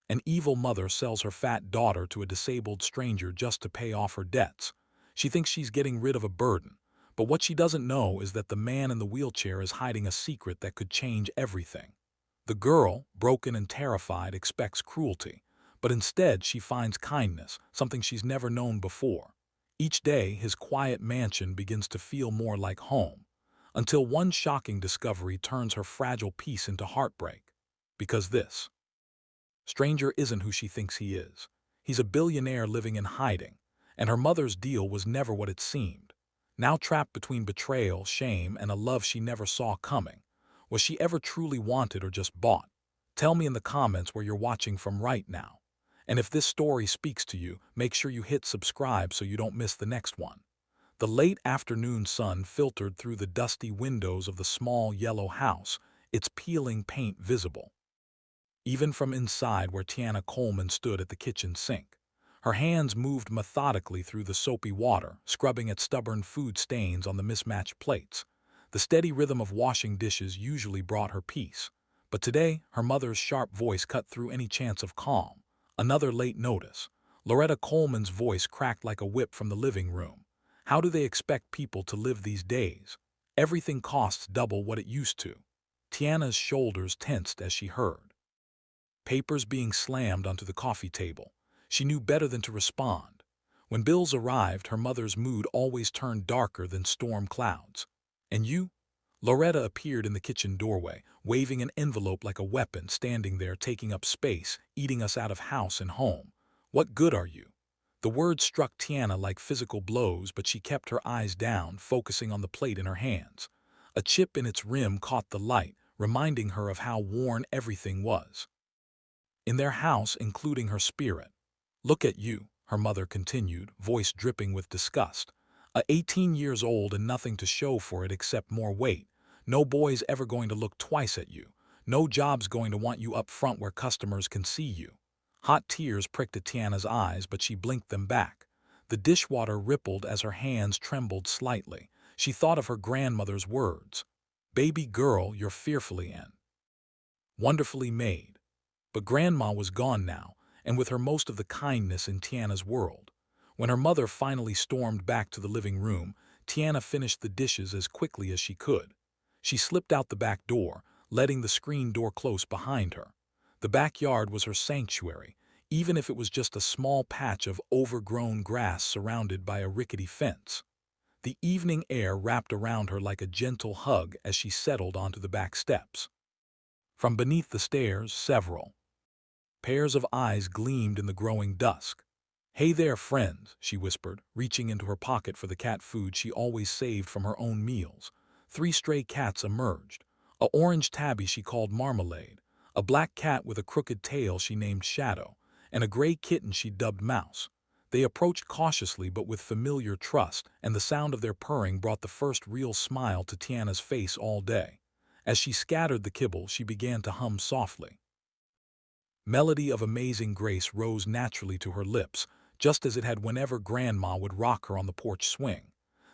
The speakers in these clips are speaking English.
An evil mother sells her fat daughter to a disabled stranger just to pay off her debts. She thinks she's getting rid of a burden, but what she doesn't know is that the man in the wheelchair is hiding a secret that could change everything. The girl, broken and terrified, expects cruelty, but instead she finds kindness, something she's never known before. Each day, his quiet mansion begins to feel more like home, until one shocking discovery turns her fragile peace into heartbreak. Because this stranger isn't who she thinks he is. He's a billionaire living in hiding, and her mother's deal was never what it seemed. Now trapped between betrayal, shame, and a love she never saw coming. Was she ever truly wanted or just bought? Tell me in the comments where you're watching from right now. And if this story speaks to you, make sure you hit subscribe so you don't miss the next one. The late afternoon sun filtered through the dusty windows of the small yellow house, its peeling paint visible. Even from inside where Tiana Coleman stood at the kitchen sink, her hands moved methodically through the soapy water, scrubbing at stubborn food stains on the mismatched plates. The steady rhythm of washing dishes usually brought her peace, but today her mother's sharp voice cut through any chance of calm. Another late notice. Loretta Coleman's voice cracked like a whip from the living room. How do they expect people to live these days? Everything costs double what it used to. Tiana's shoulders tensed as she heard papers being slammed onto the coffee table. She knew better than to respond. When bills arrived, her mother's mood always turned darker than storm clouds. And you? Loretta appeared in the kitchen doorway, waving an envelope like a weapon, standing there taking up space, eating us out of house and home. What good are you? The words struck Tiana like physical blows, but she kept her eyes down, focusing on the plate in her hands. A chip in its rim caught the light, reminding her of how worn everything was in their house, including her spirit. Look at you, her mother continued, voice dripping with disgust. 18 years old and nothing to show for it except more weight. No boy's ever going to look twice at you. No job's going to want you up front where customers can see you. Hot tears pricked at Tiana's eyes, but she blinked them back. The dishwater rippled as her hands trembled slightly. She thought of her grandmother's words. Baby girl, you're fearfully and wonderfully made. But Grandma was gone now, and with her most of the kindness in Tiana's world. When her mother finally stormed back to the living room, Tiana finished the dishes as quickly as she could. She slipped out the back door, letting the screen door close behind her. The backyard was her sanctuary, even if it was just a small patch of overgrown grass surrounded by a rickety fence. The evening air wrapped around her like a gentle hug as she settled onto the back steps. From beneath the stairs, several pairs of eyes gleamed in the growing dusk. Hey there, friends, she whispered, reaching into her pocket for the cat food she always saved from her own meals. 3 stray cats emerged. A orange tabby she called Marmalade, a black cat with a crooked tail she named Shadow, and a gray kitten she dubbed Mouse. They approached cautiously but with familiar trust, and the sound of their purring brought the first real smile to Tiana's face all day. As she scattered the kibble, she began to hum softly. Melody of amazing grace rose naturally to her lips, just as it had whenever Grandma would rock her on the porch swing.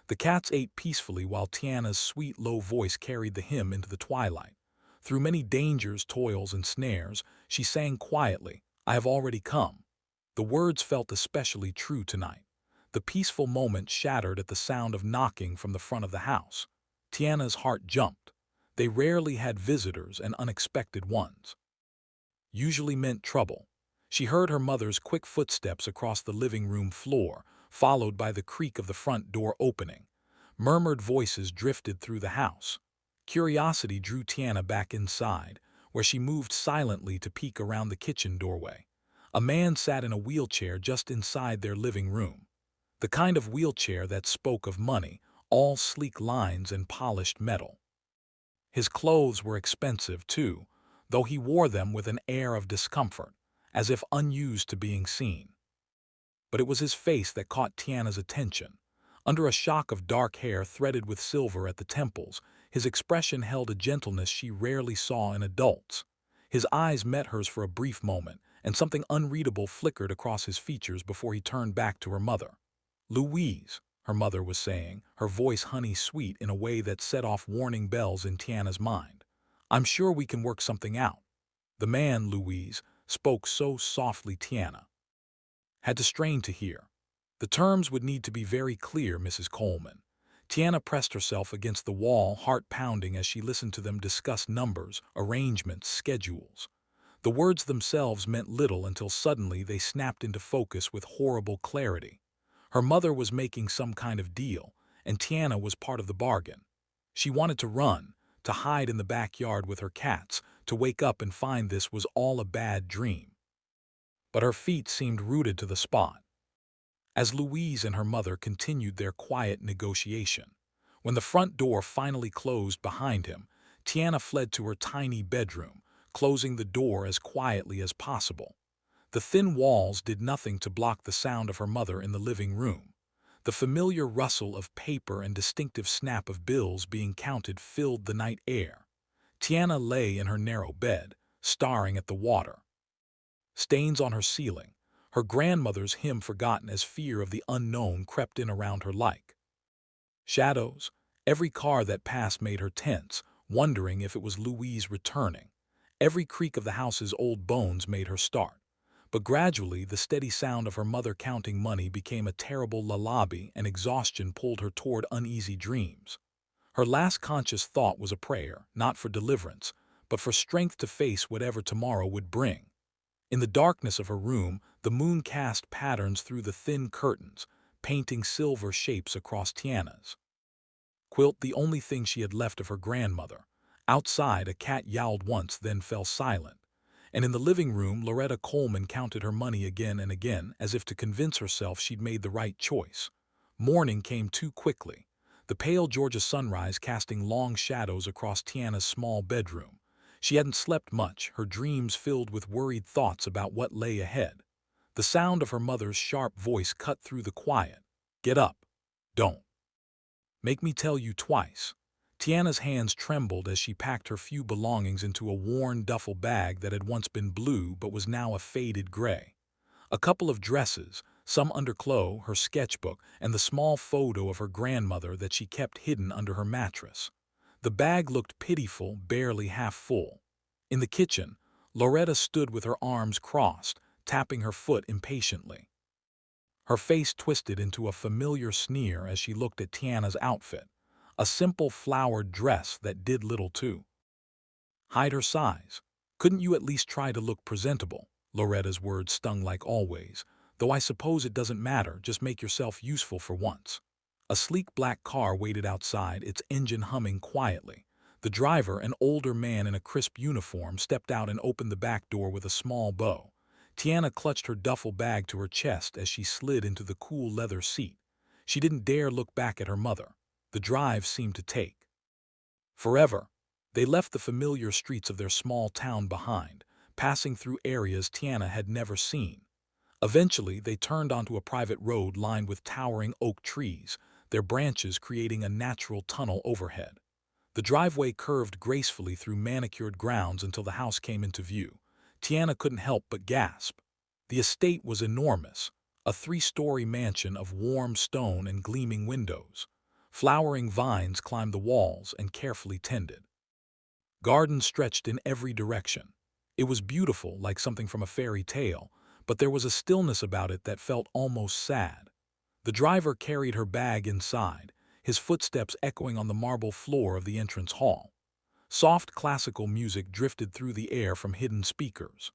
The cats ate peacefully while Tiana's sweet low voice carried the hymn into the twilight. Through many dangers, toils, and snares, she sang quietly, I have already come. The words felt especially true tonight. The peaceful moment shattered at the sound of knocking from the front of the house. Tiana's heart jumped. They rarely had visitors, and unexpected ones usually meant trouble. She heard her mother's quick footsteps across the living room floor, followed by the creak of the front door opening. Murmured voices drifted through the house. Curiosity drew Tiana back inside, where she moved silently to peek around the kitchen doorway. A man sat in a wheelchair just inside their living room. The kind of wheelchair that spoke of money, all sleek lines and polished metal. His clothes were expensive, too, though he wore them with an air of discomfort, as if unused to being seen. But it was his face that caught Tiana's attention. Under a shock of dark hair threaded with silver at the temples, his expression held a gentleness she rarely saw in adults. His eyes met hers for a brief moment, and something unreadable flickered across his features before he turned back to her mother. Louise, her mother was saying, her voice honey-sweet in a way that set off warning bells in Tiana's mind. I'm sure we can work something out. The man, Louise, spoke so softly Tiana had to strain to hear. The terms would need to be very clear, Mrs. Coleman. Tiana pressed herself against the wall, heart pounding as she listened to them discuss numbers, arrangements, schedules. The words themselves meant little until suddenly they snapped into focus with horrible clarity. Her mother was making some kind of deal, and Tiana was part of the bargain. She wanted to run, to hide in the backyard with her cats, to wake up and find this was all a bad dream. But her feet seemed rooted to the spot. As Louise and her mother continued their quiet negotiation, when the front door finally closed behind him, Tiana fled to her tiny bedroom, closing the door as quietly as possible. The thin walls did nothing to block the sound of her mother in the living room. The familiar rustle of paper and distinctive snap of bills being counted filled the night air. Tiana lay in her narrow bed, staring at the water. Stains on her ceiling, her grandmother's hymn forgotten as fear of the unknown crept in around her like shadows. Every car that passed made her tense, wondering if it was Louise returning. Every creak of the house's old bones made her start. But gradually, the steady sound of her mother counting money became a terrible lullaby, and exhaustion pulled her toward uneasy dreams. Her last conscious thought was a prayer, not for deliverance, but for strength to face whatever tomorrow would bring. In the darkness of her room, the moon cast patterns through the thin curtains, painting silver shapes across Tiana's quilt, the only thing she had left of her grandmother. Outside, a cat yowled once, then fell silent. And in the living room, Loretta Coleman counted her money again and again, as if to convince herself she'd made the right choice. Morning came too quickly, the pale Georgia sunrise casting long shadows across Tiana's small bedroom. She hadn't slept much, her dreams filled with worried thoughts about what lay ahead. The sound of her mother's sharp voice cut through the quiet. "Get up. Don't make me tell you twice." Tiana's hands trembled as she packed her few belongings into a worn duffel bag that had once been blue but was now a faded gray. A couple of dresses, some underclothes, her sketchbook, and the small photo of her grandmother that she kept hidden under her mattress. The bag looked pitiful, barely half full. In the kitchen, Loretta stood with her arms crossed, tapping her foot impatiently. Her face twisted into a familiar sneer as she looked at Tiana's outfit, a simple flowered dress that did little to hide her size. "Couldn't you at least try to look presentable?" Loretta's words stung like always. "Though I suppose it doesn't matter, just make yourself useful for once." A sleek black car waited outside, its engine humming quietly. The driver, an older man in a crisp uniform, stepped out and opened the back door with a small bow. Tiana clutched her duffel bag to her chest as she slid into the cool leather seat. She didn't dare look back at her mother. The drive seemed to take forever. They left the familiar streets of their small town behind, passing through areas Tiana had never seen. Eventually, they turned onto a private road lined with towering oak trees, their branches creating a natural tunnel overhead. The driveway curved gracefully through manicured grounds until the house came into view. Tiana couldn't help but gasp. The estate was enormous, a 3-story mansion of warm stone and gleaming windows. Flowering vines climbed the walls and carefully tended. Gardens stretched in every direction. It was beautiful, like something from a fairy tale, but there was a stillness about it that felt almost sad. The driver carried her bag inside, his footsteps echoing on the marble floor of the entrance hall. Soft classical music drifted through the air from hidden speakers.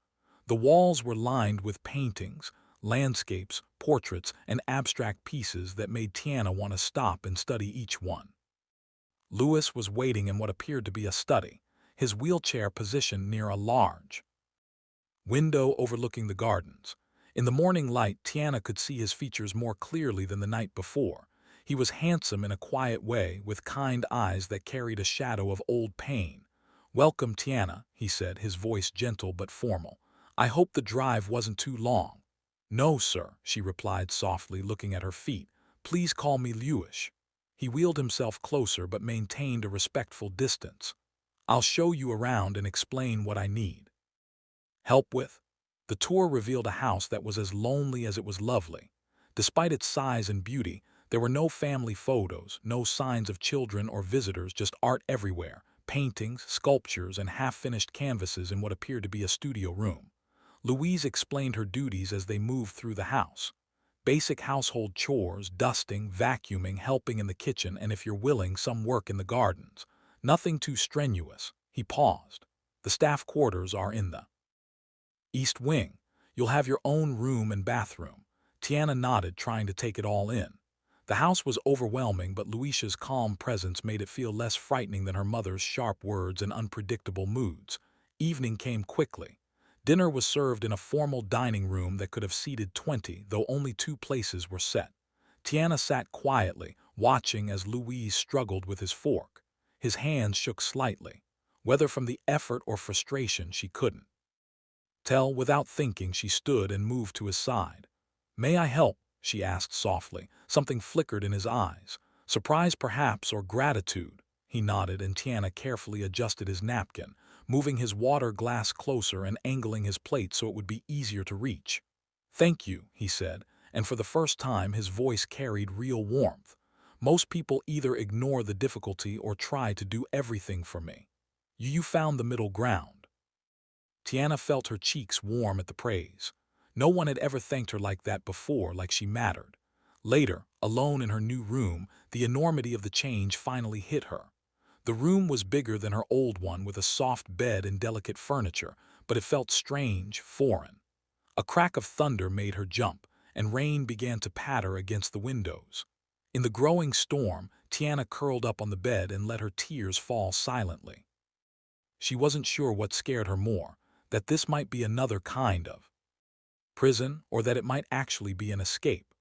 The walls were lined with paintings, landscapes, portraits, and abstract pieces that made Tiana want to stop and study each one. Louis was waiting in what appeared to be a study, his wheelchair positioned near a large window overlooking the gardens. In the morning light, Tiana could see his features more clearly than the night before. He was handsome in a quiet way, with kind eyes that carried a shadow of old pain. "Welcome, Tiana," he said, his voice gentle but formal. "I hope the drive wasn't too long." "No, sir," she replied softly, looking at her feet. "Please call me Louis." He wheeled himself closer but maintained a respectful distance. "I'll show you around and explain what I need help with." The tour revealed a house that was as lonely as it was lovely. Despite its size and beauty, there were no family photos, no signs of children or visitors, just art everywhere, paintings, sculptures, and half-finished canvases in what appeared to be a studio room. Louise explained her duties as they moved through the house. Basic household chores, dusting, vacuuming, helping in the kitchen, and if you're willing, some work in the gardens. Nothing too strenuous. He paused. The staff quarters are in the East Wing. You'll have your own room and bathroom. Tiana nodded, trying to take it all in. The house was overwhelming, but Lucia's calm presence made it feel less frightening than her mother's sharp words and unpredictable moods. Evening came quickly. Dinner was served in a formal dining room that could have seated 20, though only 2 places were set. Tiana sat quietly, watching as Louise struggled with his fork. His hands shook slightly. Whether from the effort or frustration, she couldn't tell. Without thinking, she stood and moved to his side. "May I help?" she asked softly. Something flickered in his eyes. Surprise perhaps, or gratitude. He nodded, and Tiana carefully adjusted his napkin, moving his water glass closer and angling his plate so it would be easier to reach. "Thank you," he said, and for the first time his voice carried real warmth. "Most people either ignore the difficulty or try to do everything for me. You found the middle ground." Tiana felt her cheeks warm at the praise. No one had ever thanked her like that before, like she mattered. Later, alone in her new room, the enormity of the change finally hit her. The room was bigger than her old one, with a soft bed and delicate furniture, but it felt strange, foreign. A crack of thunder made her jump, and rain began to patter against the windows. In the growing storm, Tiana curled up on the bed and let her tears fall silently. She wasn't sure what scared her more, that this might be another kind of prison, or that it might actually be an escape.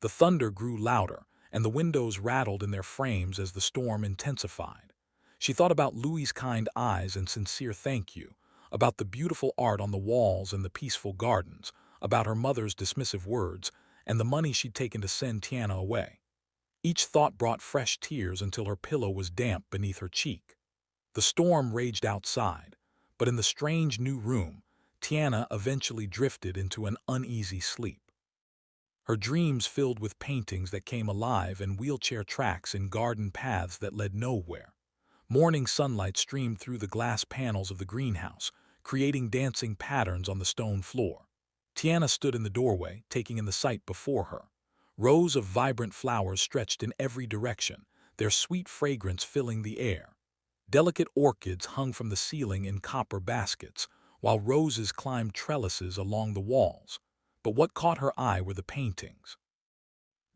The thunder grew louder, and the windows rattled in their frames as the storm intensified. She thought about Louis's kind eyes and sincere thank you, about the beautiful art on the walls and the peaceful gardens, about her mother's dismissive words, and the money she'd taken to send Tiana away. Each thought brought fresh tears until her pillow was damp beneath her cheek. The storm raged outside, but in the strange new room, Tiana eventually drifted into an uneasy sleep. Her dreams filled with paintings that came alive and wheelchair tracks in garden paths that led nowhere. Morning sunlight streamed through the glass panels of the greenhouse, creating dancing patterns on the stone floor. Tiana stood in the doorway, taking in the sight before her. Rows of vibrant flowers stretched in every direction, their sweet fragrance filling the air. Delicate orchids hung from the ceiling in copper baskets, while roses climbed trellises along the walls. But what caught her eye were the paintings.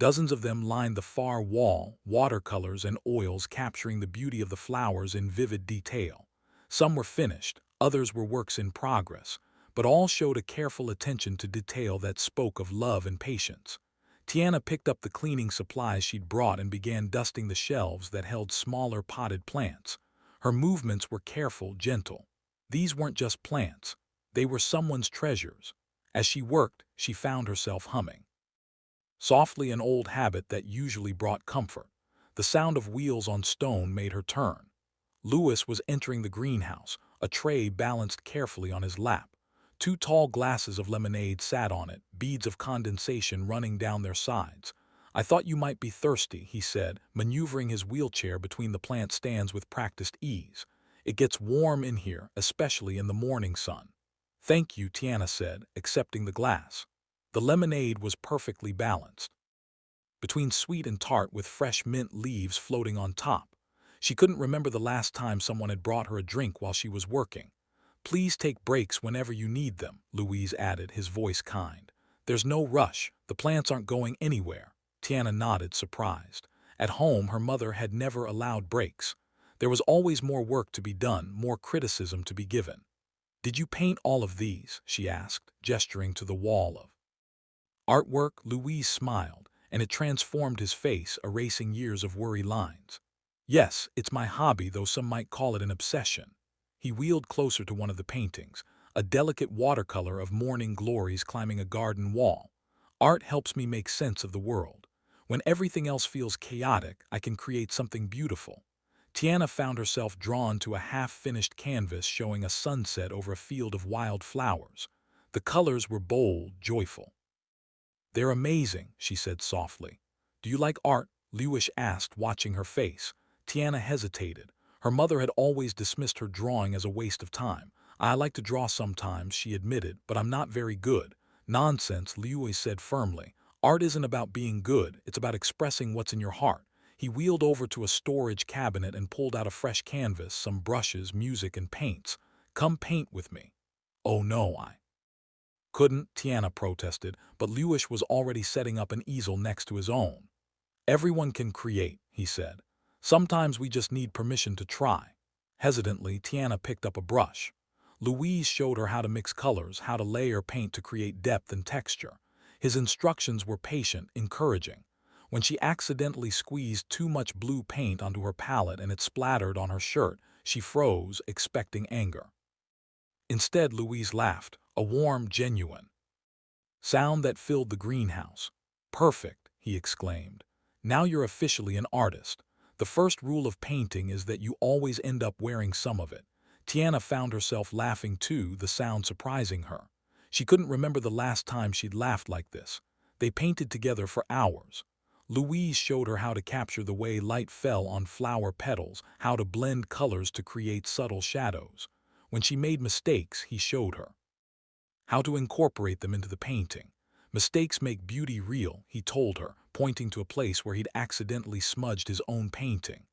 Dozens of them lined the far wall, watercolors and oils capturing the beauty of the flowers in vivid detail. Some were finished, others were works in progress, but all showed a careful attention to detail that spoke of love and patience. Tiana picked up the cleaning supplies she'd brought and began dusting the shelves that held smaller potted plants. Her movements were careful, gentle. These weren't just plants. They were someone's treasures. As she worked, she found herself humming softly, an old habit that usually brought comfort. The sound of wheels on stone made her turn. Louis was entering the greenhouse, a tray balanced carefully on his lap. 2 tall glasses of lemonade sat on it, beads of condensation running down their sides. "I thought you might be thirsty," he said, maneuvering his wheelchair between the plant stands with practiced ease. "It gets warm in here, especially in the morning sun." "Thank you," Tiana said, accepting the glass. The lemonade was perfectly balanced, between sweet and tart, with fresh mint leaves floating on top. She couldn't remember the last time someone had brought her a drink while she was working. "Please take breaks whenever you need them," Louise added, his voice kind. "There's no rush. The plants aren't going anywhere." Tiana nodded, surprised. At home, her mother had never allowed breaks. There was always more work to be done, more criticism to be given. "Did you paint all of these?" she asked, gesturing to the wall of artwork. Louise smiled, and it transformed his face, erasing years of worry lines. "Yes, it's my hobby, though some might call it an obsession." He wheeled closer to one of the paintings, a delicate watercolor of morning glories climbing a garden wall. "Art helps me make sense of the world. When everything else feels chaotic, I can create something beautiful." Tiana found herself drawn to a half-finished canvas showing a sunset over a field of wild flowers. The colors were bold, joyful. "They're amazing," she said softly. "Do you like art?" Louis asked, watching her face. Tiana hesitated. Her mother had always dismissed her drawing as a waste of time. I like to draw sometimes, she admitted, but I'm not very good. Nonsense, Liu said firmly. Art isn't about being good, it's about expressing what's in your heart. He wheeled over to a storage cabinet and pulled out a fresh canvas, some brushes, music, and paints. Come paint with me. Oh no, I couldn't, Tiana protested, but Lewis was already setting up an easel next to his own. Everyone can create, he said. Sometimes we just need permission to try. Hesitantly, Tiana picked up a brush. Louise showed her how to mix colors, how to layer paint to create depth and texture. His instructions were patient, encouraging. When she accidentally squeezed too much blue paint onto her palette and it splattered on her shirt, she froze, expecting anger. Instead, Louise laughed, a warm, genuine sound that filled the greenhouse. Perfect, he exclaimed. Now you're officially an artist. The first rule of painting is that you always end up wearing some of it. Tiana found herself laughing too, the sound surprising her. She couldn't remember the last time she'd laughed like this. They painted together for hours. Louise showed her how to capture the way light fell on flower petals, how to blend colors to create subtle shadows. When she made mistakes, he showed her how to incorporate them into the painting. Mistakes make beauty real, he told her, pointing to a place where he'd accidentally smudged his own painting.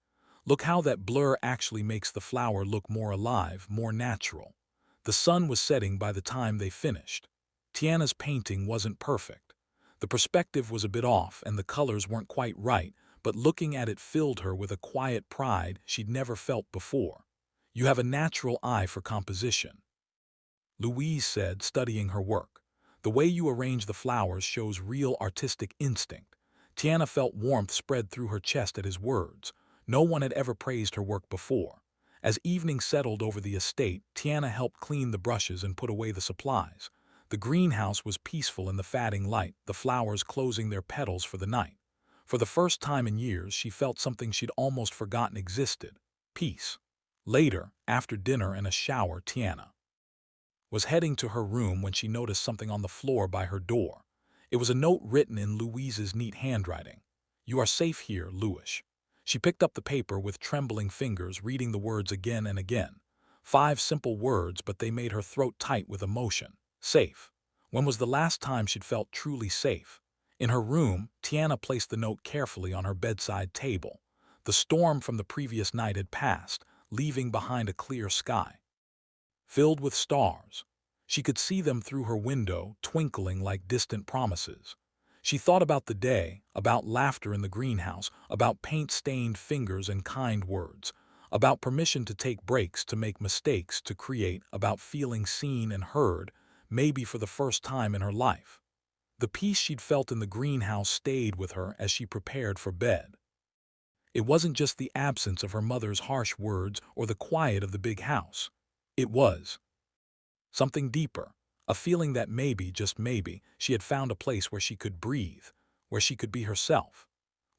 Look how that blur actually makes the flower look more alive, more natural. The sun was setting by the time they finished. Tiana's painting wasn't perfect. The perspective was a bit off and the colors weren't quite right, but looking at it filled her with a quiet pride she'd never felt before. You have a natural eye for composition, Louise said, studying her work. The way you arrange the flowers shows real artistic instinct. Tiana felt warmth spread through her chest at his words. No one had ever praised her work before. As evening settled over the estate, Tiana helped clean the brushes and put away the supplies. The greenhouse was peaceful in the fading light, the flowers closing their petals for the night. For the first time in years, she felt something she'd almost forgotten existed: peace. Later, after dinner and a shower, Tiana was heading to her room when she noticed something on the floor by her door. It was a note written in Louise's neat handwriting. You are safe here, Louis. She picked up the paper with trembling fingers, reading the words again and again. 5 simple words, but they made her throat tight with emotion. Safe. When was the last time she'd felt truly safe? In her room, Tiana placed the note carefully on her bedside table. The storm from the previous night had passed, leaving behind a clear sky filled with stars. She could see them through her window, twinkling like distant promises. She thought about the day, about laughter in the greenhouse, about paint-stained fingers and kind words, about permission to take breaks, to make mistakes, to create, about feeling seen and heard, maybe for the first time in her life. The peace she'd felt in the greenhouse stayed with her as she prepared for bed. It wasn't just the absence of her mother's harsh words or the quiet of the big house. It was something deeper, a feeling that maybe, just maybe, she had found a place where she could breathe, where she could be herself.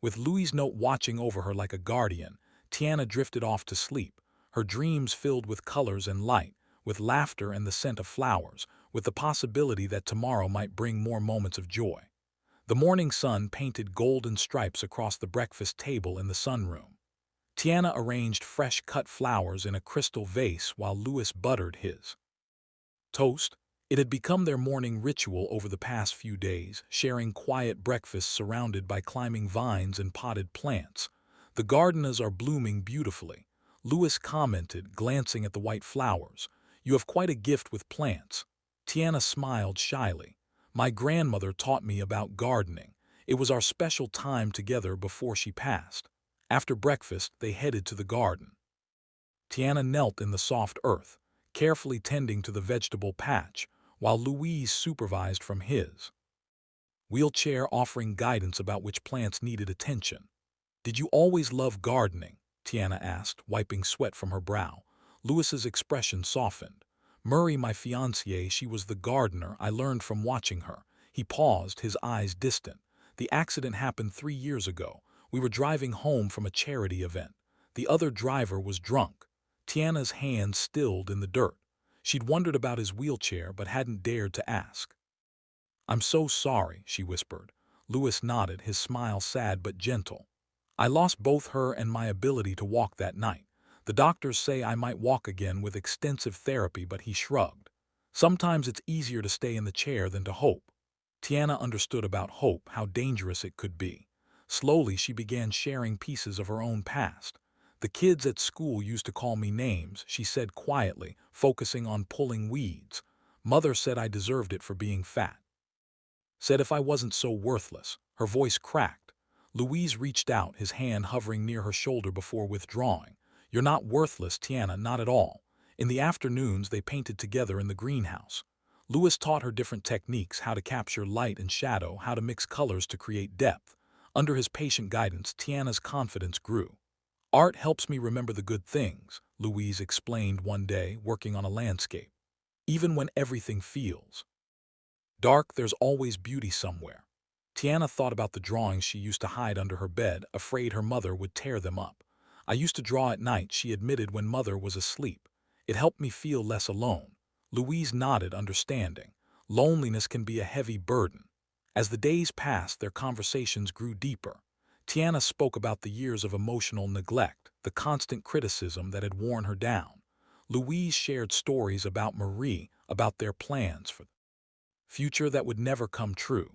With Louis' note watching over her like a guardian, Tiana drifted off to sleep, her dreams filled with colors and light, with laughter and the scent of flowers, with the possibility that tomorrow might bring more moments of joy. The morning sun painted golden stripes across the breakfast table in the sunroom. Tiana arranged fresh-cut flowers in a crystal vase while Louis buttered his toast. It had become their morning ritual over the past few days, sharing quiet breakfasts surrounded by climbing vines and potted plants. The gardenas are blooming beautifully, Louis commented, glancing at the white flowers. You have quite a gift with plants. Tiana smiled shyly. My grandmother taught me about gardening. It was our special time together before she passed. After breakfast, they headed to the garden. Tiana knelt in the soft earth, carefully tending to the vegetable patch, while Louise supervised from his wheelchair, offering guidance about which plants needed attention. Did you always love gardening? Tiana asked, wiping sweat from her brow. Louis's expression softened. Murray, my fiancée, she was the gardener I learned from watching her. He paused, his eyes distant. The accident happened 3 years ago. We were driving home from a charity event. The other driver was drunk. Tiana's hands stilled in the dirt. She'd wondered about his wheelchair but hadn't dared to ask. I'm so sorry, she whispered. Louis nodded, his smile sad but gentle. I lost both her and my ability to walk that night. The doctors say I might walk again with extensive therapy, but he shrugged. Sometimes it's easier to stay in the chair than to hope. Tiana understood about hope, how dangerous it could be. Slowly, she began sharing pieces of her own past. The kids at school used to call me names, she said quietly, focusing on pulling weeds. Mother said I deserved it for being fat. Said if I wasn't so worthless. Her voice cracked. Louise reached out, his hand hovering near her shoulder before withdrawing. You're not worthless, Tiana, not at all. In the afternoons, they painted together in the greenhouse. Louis taught her different techniques, how to capture light and shadow, how to mix colors to create depth. Under his patient guidance, Tiana's confidence grew. Art helps me remember the good things, Louise explained one day, working on a landscape. Even when everything feels dark, there's always beauty somewhere. Tiana thought about the drawings she used to hide under her bed, afraid her mother would tear them up. I used to draw at night, she admitted, when mother was asleep. It helped me feel less alone. Louise nodded, understanding. Loneliness can be a heavy burden. As the days passed, their conversations grew deeper. Tiana spoke about the years of emotional neglect, the constant criticism that had worn her down. Louise shared stories about Marie, about their plans for the future that would never come true.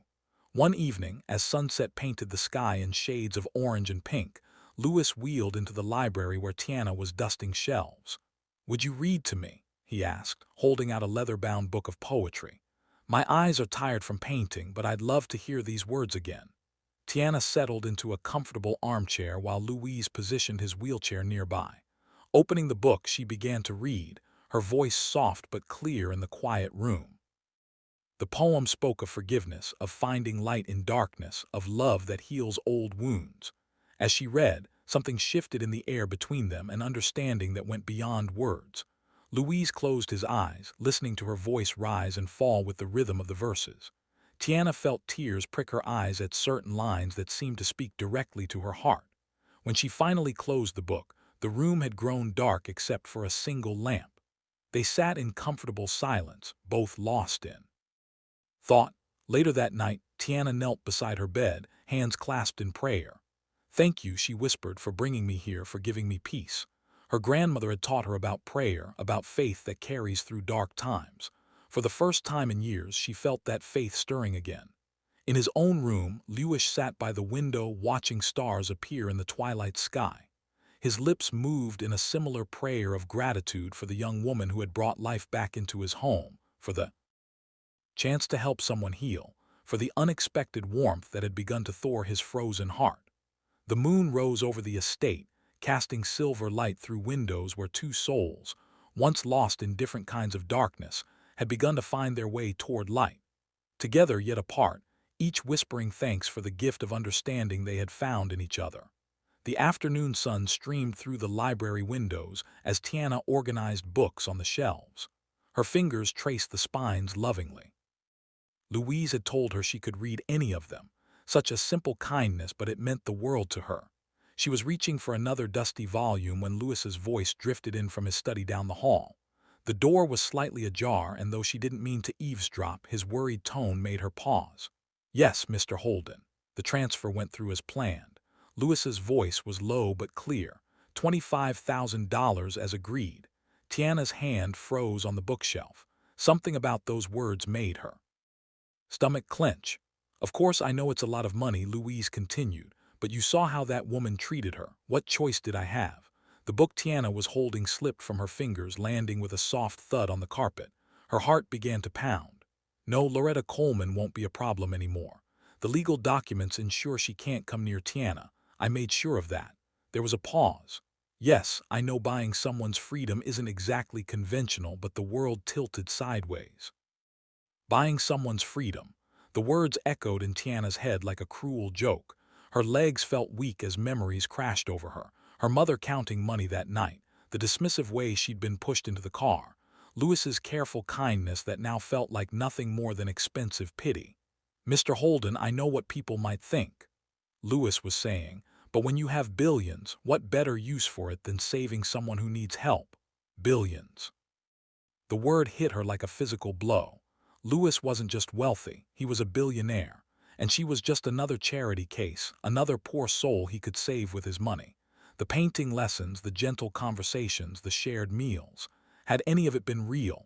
One evening, as sunset painted the sky in shades of orange and pink, Louis wheeled into the library where Tiana was dusting shelves. Would you read to me? He asked, holding out a leather-bound book of poetry. My eyes are tired from painting, but I'd love to hear these words again. Tiana settled into a comfortable armchair while Louise positioned his wheelchair nearby. Opening the book, she began to read, her voice soft but clear in the quiet room. The poem spoke of forgiveness, of finding light in darkness, of love that heals old wounds. As she read, something shifted in the air between them, an understanding that went beyond words. Louise closed his eyes, listening to her voice rise and fall with the rhythm of the verses. Tiana felt tears prick her eyes at certain lines that seemed to speak directly to her heart. When she finally closed the book, the room had grown dark except for a single lamp. They sat in comfortable silence, both lost in thought. Later that night, Tiana knelt beside her bed, hands clasped in prayer. Thank you, she whispered, for bringing me here, for giving me peace. Her grandmother had taught her about prayer, about faith that carries through dark times. For the first time in years, she felt that faith stirring again. In his own room, Lewis sat by the window watching stars appear in the twilight sky. His lips moved in a similar prayer of gratitude for the young woman who had brought life back into his home, for the chance to help someone heal, for the unexpected warmth that had begun to thaw his frozen heart. The moon rose over the estate, casting silver light through windows where two souls, once lost in different kinds of darkness, had begun to find their way toward light. Together yet apart, each whispering thanks for the gift of understanding they had found in each other. The afternoon sun streamed through the library windows as Tiana organized books on the shelves. Her fingers traced the spines lovingly. Louise had told her she could read any of them. Such a simple kindness, but it meant the world to her. She was reaching for another dusty volume when Louis's voice drifted in from his study down the hall. The door was slightly ajar, and though she didn't mean to eavesdrop, his worried tone made her pause. Yes, Mr. Holden. The transfer went through as planned. Louis's voice was low but clear. $25,000 as agreed. Tiana's hand froze on the bookshelf. Something about those words made her stomach clench. Of course I know it's a lot of money, Louise continued, but you saw how that woman treated her. What choice did I have? The book Tiana was holding slipped from her fingers, landing with a soft thud on the carpet. Her heart began to pound. No, Loretta Coleman won't be a problem anymore. The legal documents ensure she can't come near Tiana. I made sure of that. There was a pause. Yes, I know buying someone's freedom isn't exactly conventional, but the world tilted sideways. Buying someone's freedom. The words echoed in Tiana's head like a cruel joke. Her legs felt weak as memories crashed over her. Her mother counting money that night, the dismissive way she'd been pushed into the car, Louis's careful kindness that now felt like nothing more than expensive pity. Mr. Holden, I know what people might think, Louis was saying, but when you have billions, what better use for it than saving someone who needs help? Billions. The word hit her like a physical blow. Louis wasn't just wealthy, he was a billionaire, and she was just another charity case, another poor soul he could save with his money. The painting lessons, the gentle conversations, the shared meals. Had any of it been real?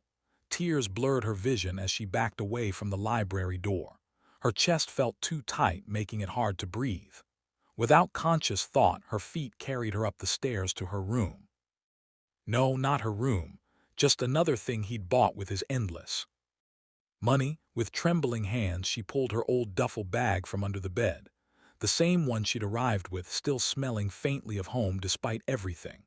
Tears blurred her vision as she backed away from the library door. Her chest felt too tight, making it hard to breathe. Without conscious thought, her feet carried her up the stairs to her room. No, not her room. Just another thing he'd bought with his endless money. With trembling hands, she pulled her old duffel bag from under the bed. The same one she'd arrived with, still smelling faintly of home despite everything.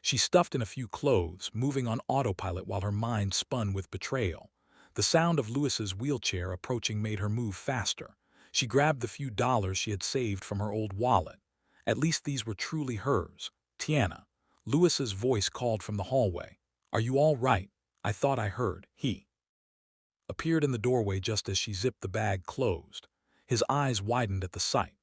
She stuffed in a few clothes, moving on autopilot while her mind spun with betrayal. The sound of Louis's wheelchair approaching made her move faster. She grabbed the few dollars she had saved from her old wallet. At least these were truly hers. Tiana. Louis's voice called from the hallway. "Are you all right? I thought I heard." He appeared in the doorway just as she zipped the bag closed. His eyes widened at the sight.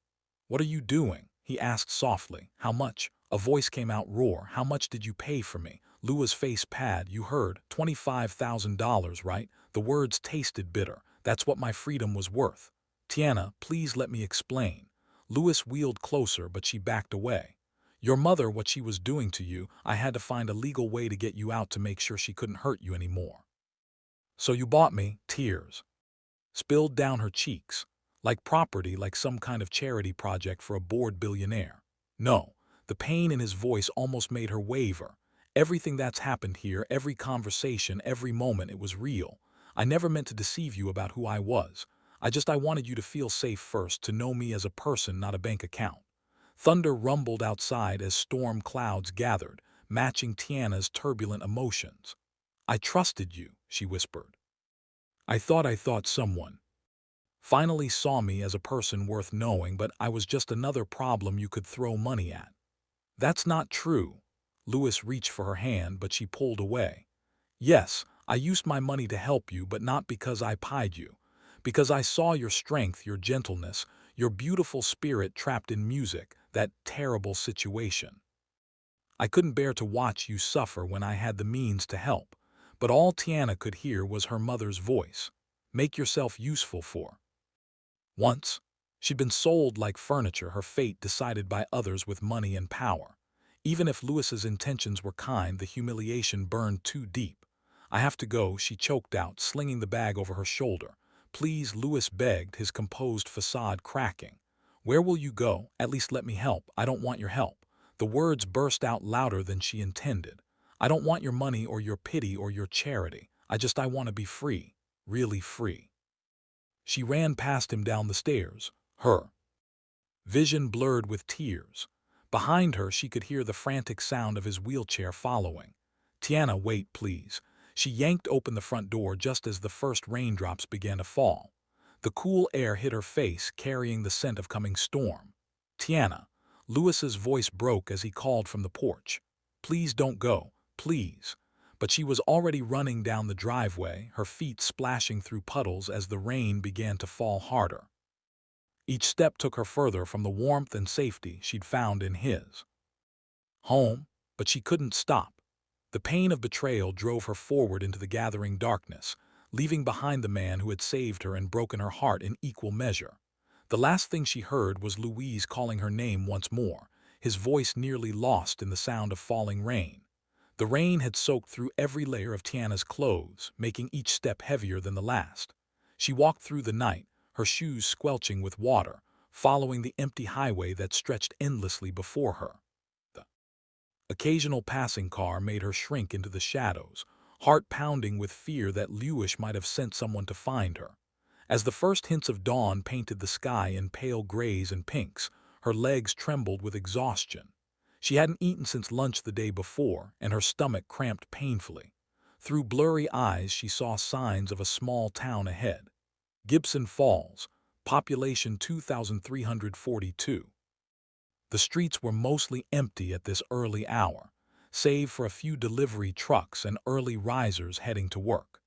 "What are you doing?" he asked softly. "How much?" A voice came out roar. "How much did you pay for me?" Louis's face pad. "You heard. $25,000, right?" The words tasted bitter. "That's what my freedom was worth." "Tiana, please let me explain." Louis wheeled closer, but she backed away. "Your mother, what she was doing to you, I had to find a legal way to get you out to make sure she couldn't hurt you anymore. So you bought me." Tears spilled down her cheeks. Like property, like some kind of charity project for a bored billionaire. "No." The pain in his voice almost made her waver. "Everything that's happened here, every conversation, every moment, it was real. I never meant to deceive you about who I was. I wanted you to feel safe first, to know me as a person, not a bank account." Thunder rumbled outside as storm clouds gathered, matching Tiana's turbulent emotions. "I trusted you," she whispered. I thought someone finally saw me as a person worth knowing, but I was just another problem you could throw money at." "That's not true." Louis reached for her hand, but she pulled away. "Yes, I used my money to help you, but not because I pied you. Because I saw your strength, your gentleness, your beautiful spirit trapped in music, that terrible situation. I couldn't bear to watch you suffer when I had the means to help." But all Tiana could hear was her mother's voice. "Make yourself useful for once." She'd been sold like furniture, her fate decided by others with money and power. Even if Louis's intentions were kind, the humiliation burned too deep. "I have to go," she choked out, slinging the bag over her shoulder. "Please," Louis begged, his composed facade cracking. "Where will you go? At least let me help." "I don't want your help." The words burst out louder than she intended. "I don't want your money or your pity or your charity. I want to be free. Really free." She ran past him down the stairs, her vision blurred with tears. Behind her, she could hear the frantic sound of his wheelchair following. "Tiana, wait, please." She yanked open the front door just as the first raindrops began to fall. The cool air hit her face, carrying the scent of coming storm. "Tiana." Louis's voice broke as he called from the porch. "Please don't go, please." But she was already running down the driveway, her feet splashing through puddles as the rain began to fall harder. Each step took her further from the warmth and safety she'd found in his home, but she couldn't stop. The pain of betrayal drove her forward into the gathering darkness, leaving behind the man who had saved her and broken her heart in equal measure. The last thing she heard was Louise calling her name once more, his voice nearly lost in the sound of falling rain. The rain had soaked through every layer of Tiana's clothes, making each step heavier than the last. She walked through the night, her shoes squelching with water, following the empty highway that stretched endlessly before her. The occasional passing car made her shrink into the shadows, heart pounding with fear that Lewis might have sent someone to find her. As the first hints of dawn painted the sky in pale grays and pinks, her legs trembled with exhaustion. She hadn't eaten since lunch the day before, and her stomach cramped painfully. Through blurry eyes, she saw signs of a small town ahead. Gibson Falls, population 2,342. The streets were mostly empty at this early hour, save for a few delivery trucks and early risers heading to work.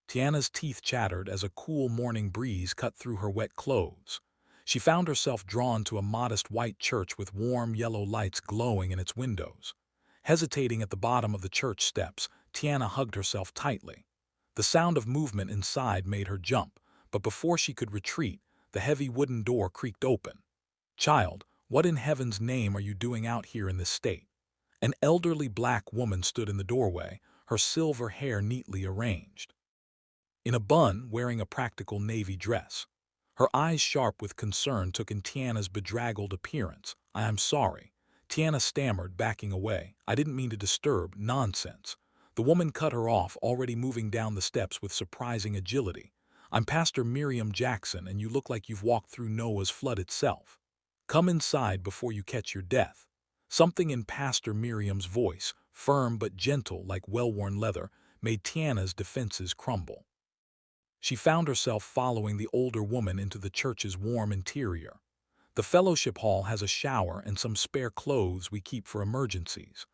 Tiana's teeth chattered as a cool morning breeze cut through her wet clothes. She found herself drawn to a modest white church with warm yellow lights glowing in its windows. Hesitating at the bottom of the church steps, Tiana hugged herself tightly. The sound of movement inside made her jump, but before she could retreat, the heavy wooden door creaked open. "Child, "What in heaven's name are you doing out here in this state?" An elderly black woman stood in the doorway, her silver hair neatly arranged in a bun, wearing a practical navy dress. Her eyes sharp with concern took in Tiana's bedraggled appearance. "I am sorry," Tiana stammered, backing away. "I didn't mean to disturb." "Nonsense." The woman cut her off, already moving down the steps with surprising agility. "I'm Pastor Miriam Jackson, and you look like you've walked through Noah's flood itself. Come inside before you catch your death." Something in Pastor Miriam's voice, firm but gentle like well-worn leather, made Tiana's defenses crumble. She found herself following the older woman into the church's warm interior. "The fellowship hall has a shower and some spare clothes we keep for emergencies,"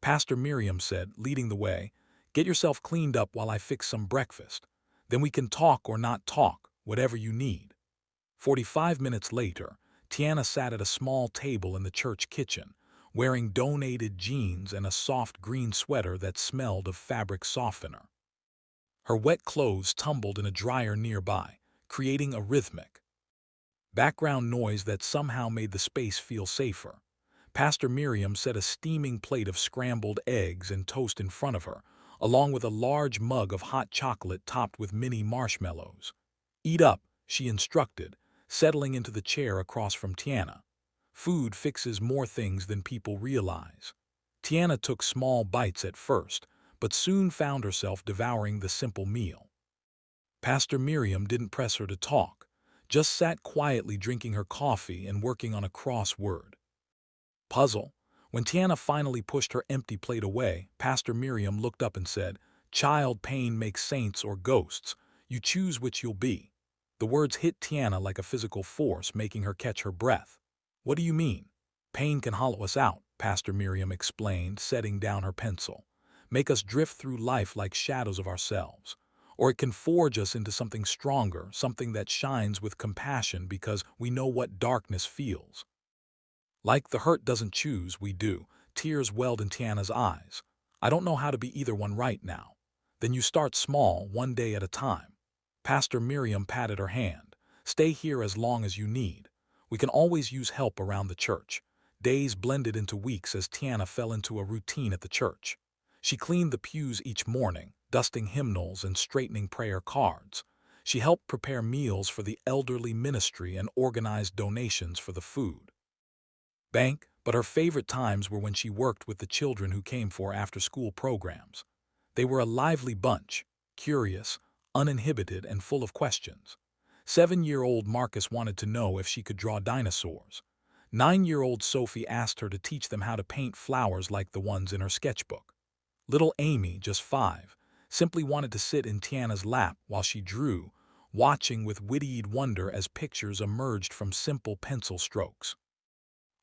Pastor Miriam said, leading the way. "Get yourself cleaned up while I fix some breakfast. Then we can talk or not talk, whatever you need." 45 minutes later, Tiana sat at a small table in the church kitchen, wearing donated jeans and a soft green sweater that smelled of fabric softener. Her wet clothes tumbled in a dryer nearby, creating a rhythmic background noise that somehow made the space feel safer. Pastor Miriam set a steaming plate of scrambled eggs and toast in front of her, along with a large mug of hot chocolate topped with mini marshmallows. "Eat up," she instructed, settling into the chair across from Tiana. "Food fixes more things than people realize." Tiana took small bites at first, but soon found herself devouring the simple meal. Pastor Miriam didn't press her to talk, just sat quietly drinking her coffee and working on a crossword puzzle. When Tiana finally pushed her empty plate away, Pastor Miriam looked up and said, "Child, pain makes saints or ghosts. You choose which you'll be." The words hit Tiana like a physical force, making her catch her breath. "What do you mean?" "Pain can hollow us out," Pastor Miriam explained, setting down her pencil. "Make us drift through life like shadows of ourselves. Or it can forge us into something stronger, something that shines with compassion because we know what darkness feels. Like the hurt doesn't choose, we do." Tears welled in Tiana's eyes. "I don't know how to be either one right now." "Then you start small, one day at a time." Pastor Miriam patted her hand. "Stay here as long as you need. We can always use help around the church." Days blended into weeks as Tiana fell into a routine at the church. She cleaned the pews each morning, dusting hymnals and straightening prayer cards. She helped prepare meals for the elderly ministry and organized donations for the food bank, but her favorite times were when she worked with the children who came for after-school programs. They were a lively bunch, curious, uninhibited, and full of questions. 7-year-old Marcus wanted to know if she could draw dinosaurs. 9-year-old Sophie asked her to teach them how to paint flowers like the ones in her sketchbook. Little Amy, just 5, simply wanted to sit in Tiana's lap while she drew, watching with witty wonder as pictures emerged from simple pencil strokes.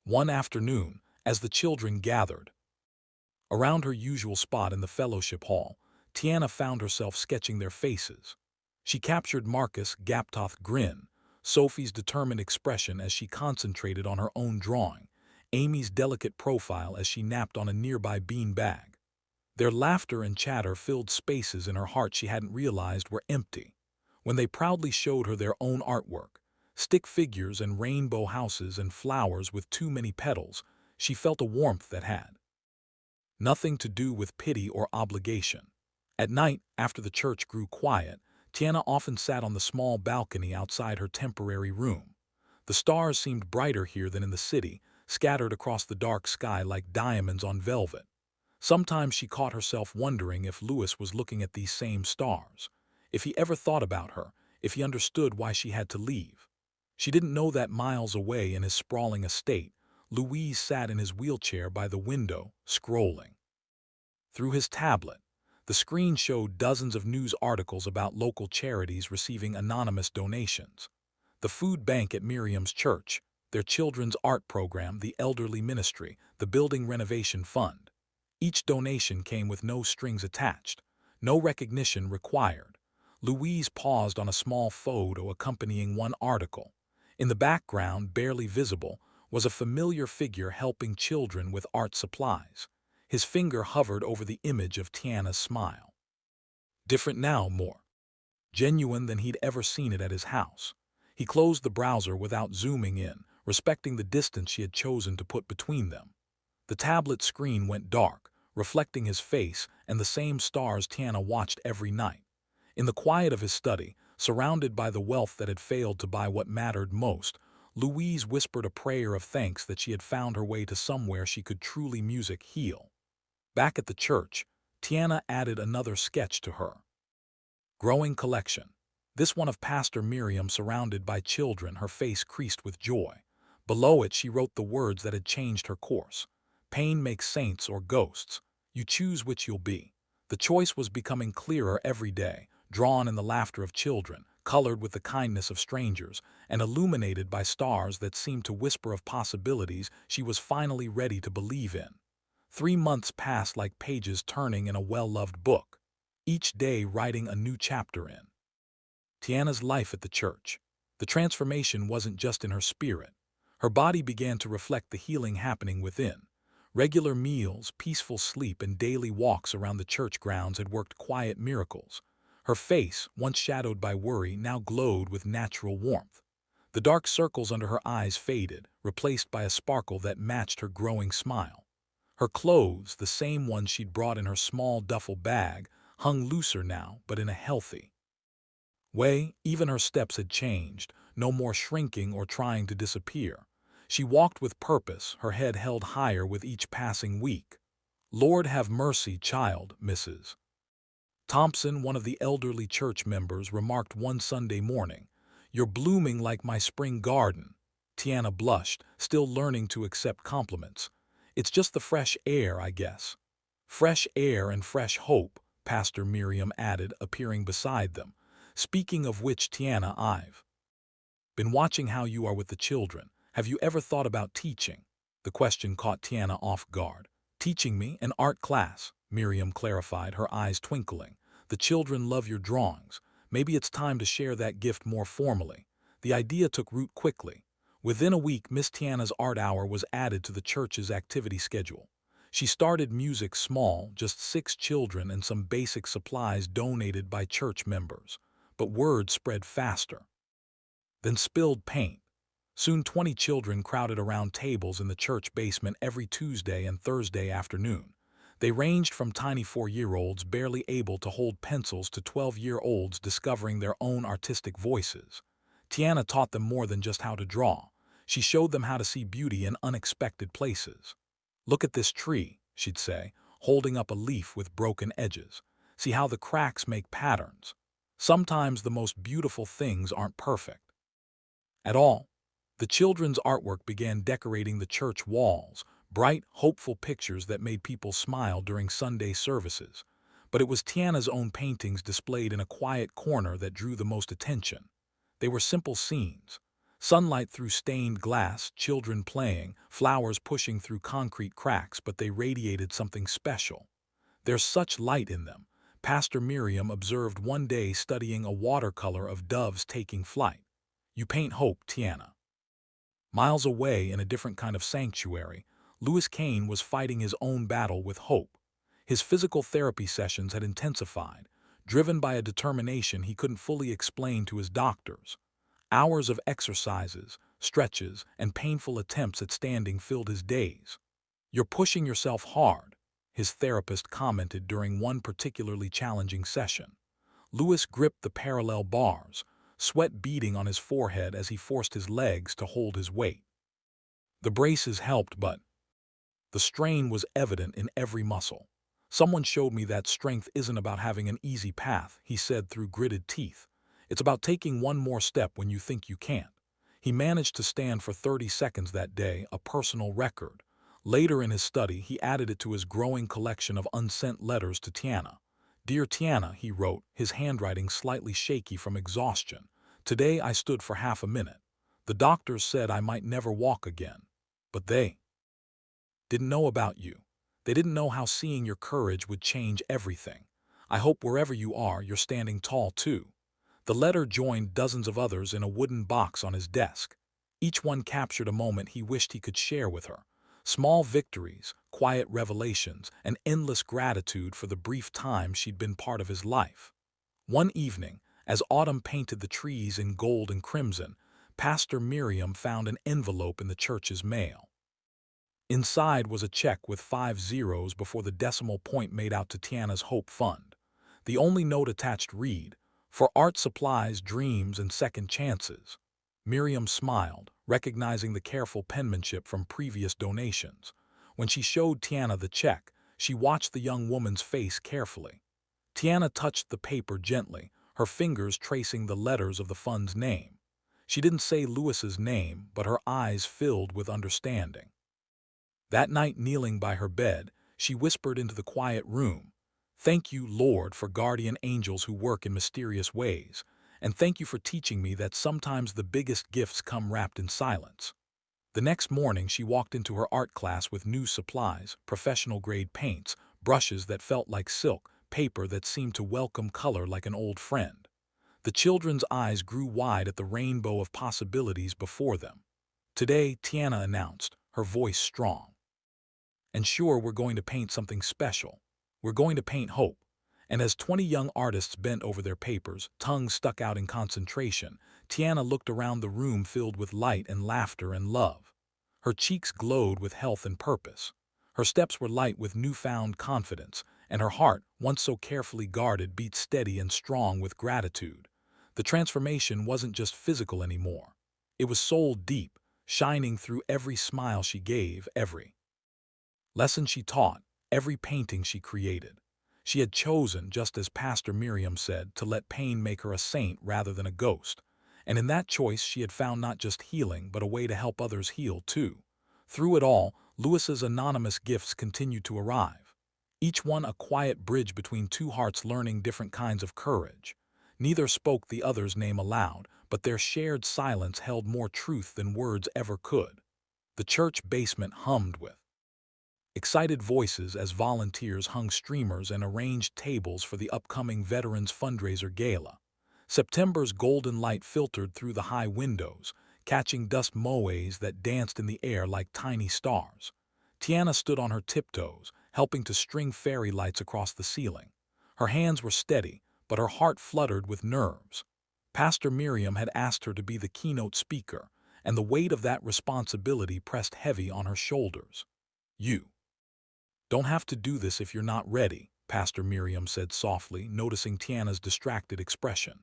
One afternoon, as the children gathered around her usual spot in the fellowship hall, Tiana found herself sketching their faces. She captured Marcus' gap-toothed grin, Sophie's determined expression as she concentrated on her own drawing, Amy's delicate profile as she napped on a nearby bean bag. Their laughter and chatter filled spaces in her heart she hadn't realized were empty. When they proudly showed her their own artwork, stick figures and rainbow houses and flowers with too many petals, she felt a warmth that had nothing to do with pity or obligation. At night, after the church grew quiet, Tiana often sat on the small balcony outside her temporary room. The stars seemed brighter here than in the city, scattered across the dark sky like diamonds on velvet. Sometimes she caught herself wondering if Louis was looking at these same stars, if he ever thought about her, if he understood why she had to leave. She didn't know that miles away in his sprawling estate, Louise sat in his wheelchair by the window, scrolling through his tablet. The screen showed dozens of news articles about local charities receiving anonymous donations. The food bank at Miriam's church, their children's art program, the elderly ministry, the building renovation fund. Each donation came with no strings attached, no recognition required. Louise paused on a small photo accompanying one article. In the background, barely visible, was a familiar figure helping children with art supplies. His finger hovered over the image of Tiana's smile. Different now, more genuine than he'd ever seen it at his house. He closed the browser without zooming in, respecting the distance she had chosen to put between them. The tablet screen went dark, reflecting his face and the same stars Tiana watched every night. In the quiet of his study, surrounded by the wealth that had failed to buy what mattered most, Louise whispered a prayer of thanks that she had found her way to somewhere she could truly music heal. Back at the church, Tiana added another sketch to her growing collection. This one of Pastor Miriam surrounded by children, her face creased with joy. Below it she wrote the words that had changed her course. Pain makes saints or ghosts. You choose which you'll be. The choice was becoming clearer every day, drawn in the laughter of children, colored with the kindness of strangers, and illuminated by stars that seemed to whisper of possibilities she was finally ready to believe in. 3 months passed like pages turning in a well-loved book, each day writing a new chapter in Tiana's life at the church. The transformation wasn't just in her spirit. Her body began to reflect the healing happening within. Regular meals, peaceful sleep, and daily walks around the church grounds had worked quiet miracles. Her face, once shadowed by worry, now glowed with natural warmth. The dark circles under her eyes faded, replaced by a sparkle that matched her growing smile. Her clothes, the same ones she'd brought in her small duffel bag, hung looser now, but in a healthy way. Even her steps had changed, no more shrinking or trying to disappear. She walked with purpose, her head held higher with each passing week. Lord have mercy, child, Mrs. Thompson, one of the elderly church members, remarked one Sunday morning, "You're blooming like my spring garden." Tiana blushed, still learning to accept compliments. "It's just the fresh air, I guess." "Fresh air and fresh hope," Pastor Miriam added, appearing beside them. "Speaking of which, Tiana, I've been watching how you are with the children. Have you ever thought about teaching?" The question caught Tiana off guard. "Teaching me? An art class?" Miriam clarified, her eyes twinkling. "The children love your drawings. Maybe it's time to share that gift more formally." The idea took root quickly. Within a week, Miss Tiana's art hour was added to the church's activity schedule. She started music small, just 6 children and some basic supplies donated by church members. But word spread faster than spilled paint. Soon 20 children crowded around tables in the church basement every Tuesday and Thursday afternoon. They ranged from tiny 4-year-olds barely able to hold pencils to 12-year-olds discovering their own artistic voices. Tiana taught them more than just how to draw. She showed them how to see beauty in unexpected places. "Look at this tree," she'd say, holding up a leaf with broken edges. "See how the cracks make patterns. Sometimes the most beautiful things aren't perfect at all." The children's artwork began decorating the church walls, bright, hopeful pictures that made people smile during Sunday services. But it was Tiana's own paintings displayed in a quiet corner that drew the most attention. They were simple scenes. Sunlight through stained glass, children playing, flowers pushing through concrete cracks, but they radiated something special. "There's such light in them," Pastor Miriam observed one day studying a watercolor of doves taking flight. "You paint hope, Tiana." Miles away in a different kind of sanctuary, Louis Kane was fighting his own battle with hope. His physical therapy sessions had intensified, driven by a determination he couldn't fully explain to his doctors. Hours of exercises, stretches, and painful attempts at standing filled his days. "You're pushing yourself hard," his therapist commented during one particularly challenging session. Louis gripped the parallel bars, sweat beading on his forehead as he forced his legs to hold his weight. The braces helped, but the strain was evident in every muscle. "Someone showed me that strength isn't about having an easy path," he said through gritted teeth. "It's about taking one more step when you think you can't." He managed to stand for 30 seconds that day, a personal record. Later in his study, he added it to his growing collection of unsent letters to Tiana. "Dear Tiana," he wrote, his handwriting slightly shaky from exhaustion. "Today I stood for half a minute. The doctors said I might never walk again. But they didn't know about you. They didn't know how seeing your courage would change everything. I hope wherever you are, you're standing tall too." The letter joined dozens of others in a wooden box on his desk. Each one captured a moment he wished he could share with her. Small victories, quiet revelations, and endless gratitude for the brief time she'd been part of his life. One evening, as autumn painted the trees in gold and crimson, Pastor Miriam found an envelope in the church's mail. Inside was a check with 5 zeros before the decimal point made out to Tiana's Hope Fund. The only note attached read, "For art supplies, dreams, and second chances." Miriam smiled, recognizing the careful penmanship from previous donations. When she showed Tiana the check, she watched the young woman's face carefully. Tiana touched the paper gently, her fingers tracing the letters of the fund's name. She didn't say Louis's name, but her eyes filled with understanding. That night, kneeling by her bed, she whispered into the quiet room, "Thank you, Lord, for guardian angels who work in mysterious ways, and thank you for teaching me that sometimes the biggest gifts come wrapped in silence." The next morning, she walked into her art class with new supplies, professional-grade paints, brushes that felt like silk, paper that seemed to welcome color like an old friend. The children's eyes grew wide at the rainbow of possibilities before them. "Today," Tiana announced, her voice strong. "And sure, we're going to paint something special. We're going to paint hope." And as 20 young artists bent over their papers, tongues stuck out in concentration, Tiana looked around the room filled with light and laughter and love. Her cheeks glowed with health and purpose. Her steps were light with newfound confidence, and her heart, once so carefully guarded, beat steady and strong with gratitude. The transformation wasn't just physical anymore. It was soul deep, shining through every smile she gave, every lesson she taught, every painting she created. She had chosen, just as Pastor Miriam said, to let pain make her a saint rather than a ghost. And in that choice she had found not just healing, but a way to help others heal too. Through it all, Louis's anonymous gifts continued to arrive. Each one a quiet bridge between two hearts learning different kinds of courage. Neither spoke the other's name aloud, but their shared silence held more truth than words ever could. The church basement hummed with excited voices as volunteers hung streamers and arranged tables for the upcoming Veterans Fundraiser Gala. September's golden light filtered through the high windows, catching dust motes that danced in the air like tiny stars. Tiana stood on her tiptoes, helping to string fairy lights across the ceiling. Her hands were steady, but her heart fluttered with nerves. Pastor Miriam had asked her to be the keynote speaker, and the weight of that responsibility pressed heavy on her shoulders. "You don't have to do this if you're not ready," Pastor Miriam said softly, noticing Tiana's distracted expression.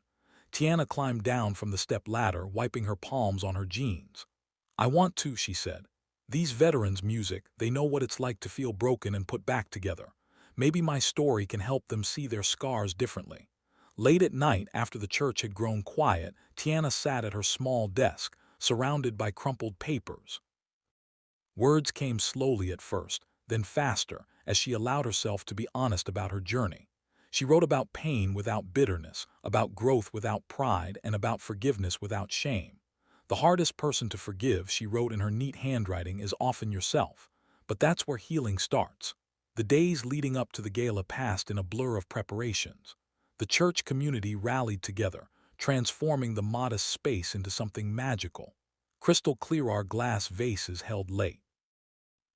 Tiana climbed down from the step ladder, wiping her palms on her jeans. "I want to," she said. "These veterans' music, they know what it's like to feel broken and put back together. Maybe my story can help them see their scars differently." Late at night, after the church had grown quiet, Tiana sat at her small desk, surrounded by crumpled papers. Words came slowly at first, then faster, as she allowed herself to be honest about her journey. She wrote about pain without bitterness, about growth without pride, and about forgiveness without shame. "The hardest person to forgive," she wrote in her neat handwriting, "is often yourself. But that's where healing starts." The days leading up to the gala passed in a blur of preparations. The church community rallied together, transforming the modest space into something magical. Crystal clear our glass vases held late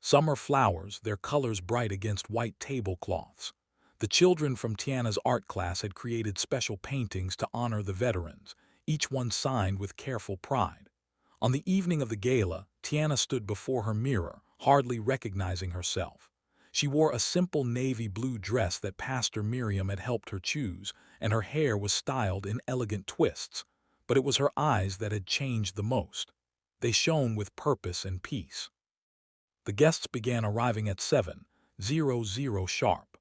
summer flowers, their colors bright against white tablecloths. The children from Tiana's art class had created special paintings to honor the veterans, each one signed with careful pride. On the evening of the gala, Tiana stood before her mirror, hardly recognizing herself. She wore a simple navy blue dress that Pastor Miriam had helped her choose, and her hair was styled in elegant twists. But it was her eyes that had changed the most. They shone with purpose and peace. The guests began arriving at 7:00 sharp.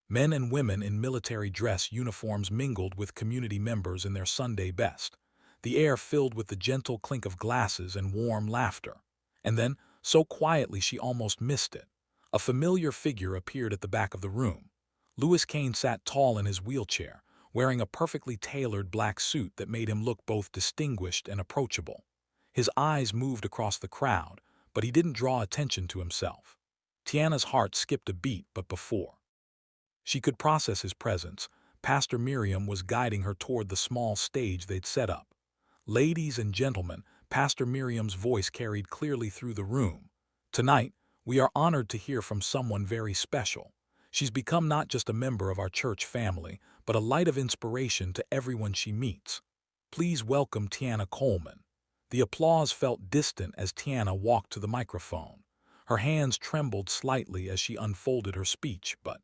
Men and women in military dress uniforms mingled with community members in their Sunday best. The air filled with the gentle clink of glasses and warm laughter. And then, so quietly she almost missed it, a familiar figure appeared at the back of the room. Louis Kane sat tall in his wheelchair, wearing a perfectly tailored black suit that made him look both distinguished and approachable. His eyes moved across the crowd, but he didn't draw attention to himself. Tiana's heart skipped a beat, but before she could process his presence, Pastor Miriam was guiding her toward the small stage they'd set up. "Ladies and gentlemen," Pastor Miriam's voice carried clearly through the room. "Tonight, we are honored to hear from someone very special. She's become not just a member of our church family, but a light of inspiration to everyone she meets. Please welcome Tiana Coleman." The applause felt distant as Tiana walked to the microphone. Her hands trembled slightly as she unfolded her speech, but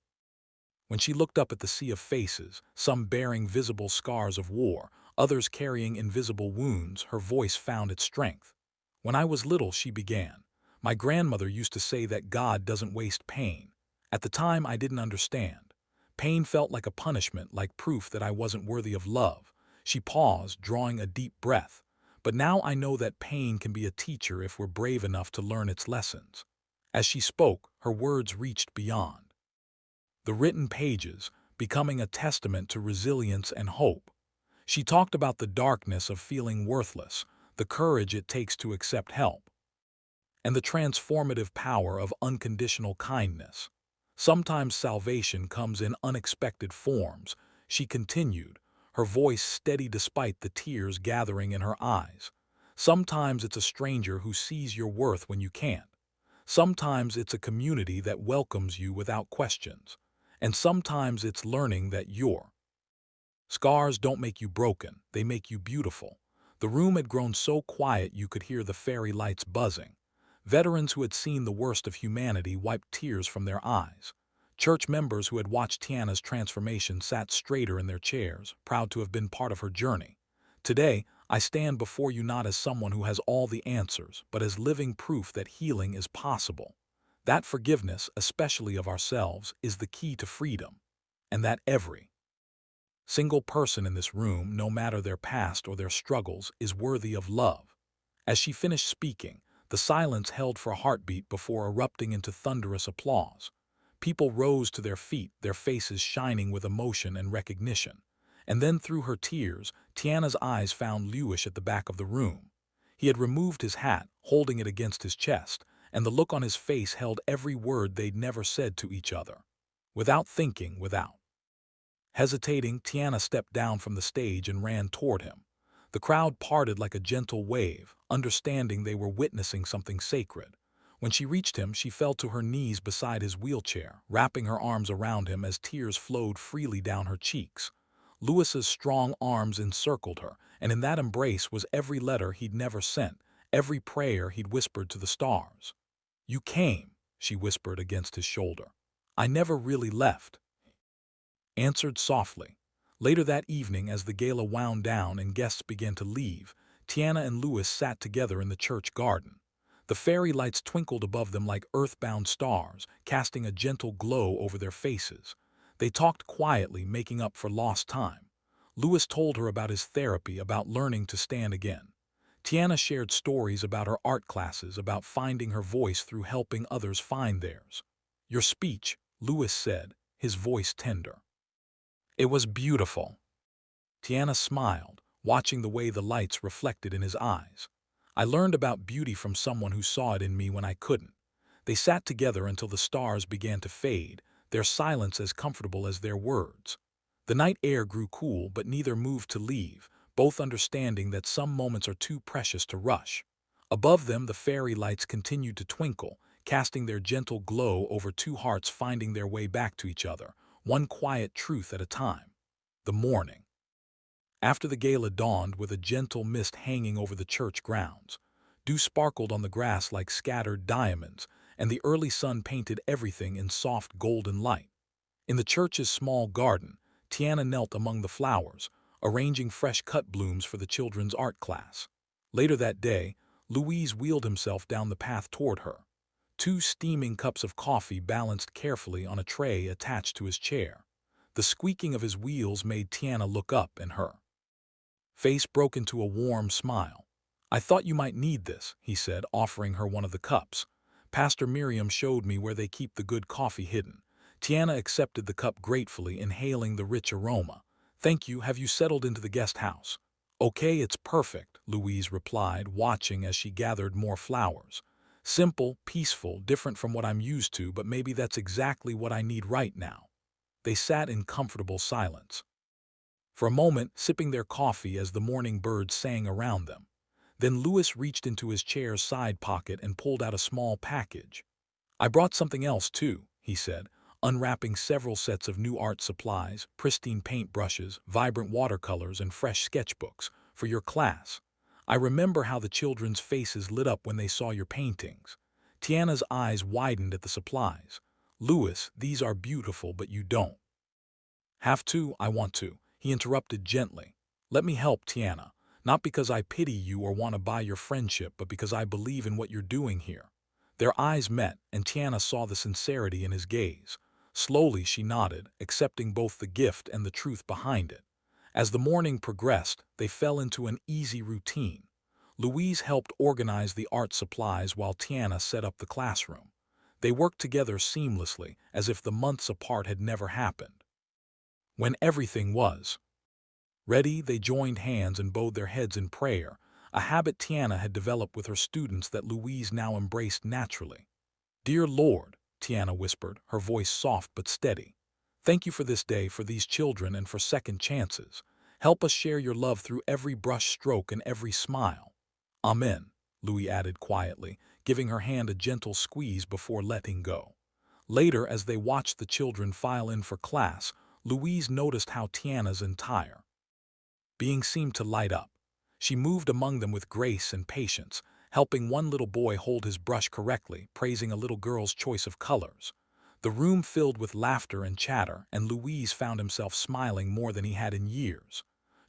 when she looked up at the sea of faces, some bearing visible scars of war, others carrying invisible wounds, her voice found its strength. When I was little, she began, my grandmother used to say that God doesn't waste pain. At the time, I didn't understand. Pain felt like a punishment, like proof that I wasn't worthy of love. She paused, drawing a deep breath. But now I know that pain can be a teacher if we're brave enough to learn its lessons. As she spoke, her words reached beyond the written pages, becoming a testament to resilience and hope. She talked about the darkness of feeling worthless, the courage it takes to accept help, and the transformative power of unconditional kindness. Sometimes salvation comes in unexpected forms, she continued, her voice steady despite the tears gathering in her eyes. Sometimes it's a stranger who sees your worth when you can't. Sometimes it's a community that welcomes you without questions. And sometimes it's learning that your scars don't make you broken, they make you beautiful. The room had grown so quiet you could hear the fairy lights buzzing. Veterans who had seen the worst of humanity wiped tears from their eyes. Church members who had watched Tiana's transformation sat straighter in their chairs, proud to have been part of her journey. Today, I stand before you not as someone who has all the answers, but as living proof that healing is possible. That forgiveness, especially of ourselves, is the key to freedom, and that every single person in this room, no matter their past or their struggles, is worthy of love. As she finished speaking, the silence held for a heartbeat before erupting into thunderous applause. People rose to their feet, their faces shining with emotion and recognition. And then through her tears, Tiana's eyes found Lewis at the back of the room. He had removed his hat, holding it against his chest, and the look on his face held every word they'd never said to each other. Without thinking, without hesitating, Tiana stepped down from the stage and ran toward him. The crowd parted like a gentle wave, understanding they were witnessing something sacred. When she reached him, she fell to her knees beside his wheelchair, wrapping her arms around him as tears flowed freely down her cheeks. Lewis's strong arms encircled her, and in that embrace was every letter he'd never sent, every prayer he'd whispered to the stars. "You came," she whispered against his shoulder. "I never really left," answered softly. Later that evening, as the gala wound down and guests began to leave, Tiana and Lewis sat together in the church garden. The fairy lights twinkled above them like earthbound stars, casting a gentle glow over their faces. They talked quietly, making up for lost time. Lewis told her about his therapy, about learning to stand again. Tiana shared stories about her art classes, about finding her voice through helping others find theirs. "Your speech," Lewis said, his voice tender. "It was beautiful." Tiana smiled, watching the way the lights reflected in his eyes. "I learned about beauty from someone who saw it in me when I couldn't." They sat together until the stars began to fade, their silence as comfortable as their words. The night air grew cool, but neither moved to leave, both understanding that some moments are too precious to rush. Above them, the fairy lights continued to twinkle, casting their gentle glow over two hearts finding their way back to each other, one quiet truth at a time. The morning after the gala dawned with a gentle mist hanging over the church grounds. Dew sparkled on the grass like scattered diamonds, and the early sun painted everything in soft golden light. In the church's small garden, Tiana knelt among the flowers, arranging fresh-cut blooms for the children's art class. Later that day, Louise wheeled himself down the path toward her. Two steaming cups of coffee balanced carefully on a tray attached to his chair. The squeaking of his wheels made Tiana look up, and her face broke into a warm smile. "I thought you might need this," he said, offering her one of the cups. "Pastor Miriam showed me where they keep the good coffee hidden." Tiana accepted the cup gratefully, inhaling the rich aroma. "Thank you. Have you settled into the guest house?" "Okay, it's perfect," Louise replied, watching as she gathered more flowers. "Simple, peaceful, different from what I'm used to, but maybe that's exactly what I need right now." They sat in comfortable silence for a moment, sipping their coffee as the morning birds sang around them. Then Lewis reached into his chair's side pocket and pulled out a small package. "I brought something else, too," he said, unwrapping several sets of new art supplies, pristine paintbrushes, vibrant watercolors, and fresh sketchbooks, "for your class. I remember how the children's faces lit up when they saw your paintings. Tiana's eyes widened at the supplies. Louis, these are beautiful, but you don't have to. I want to. He interrupted gently. Let me help, Tiana. Not because I pity you or want to buy your friendship, but because I believe in what you're doing here. Their eyes met, and Tiana saw the sincerity in his gaze. Slowly she nodded, accepting both the gift and the truth behind it. As the morning progressed, they fell into an easy routine. Louise helped organize the art supplies while Tiana set up the classroom. They worked together seamlessly, as if the months apart had never happened. When everything was ready, they joined hands and bowed their heads in prayer, a habit Tiana had developed with her students that Louise now embraced naturally. Dear Lord, Tiana whispered, her voice soft but steady. Thank you for this day, for these children, and for second chances. Help us share your love through every brush stroke and every smile. Amen, Louis added quietly, giving her hand a gentle squeeze before letting go. Later, as they watched the children file in for class, Louise noticed how Tiana's entire being seemed to light up. She moved among them with grace and patience, helping one little boy hold his brush correctly, praising a little girl's choice of colors. The room filled with laughter and chatter, and Louise found himself smiling more than he had in years.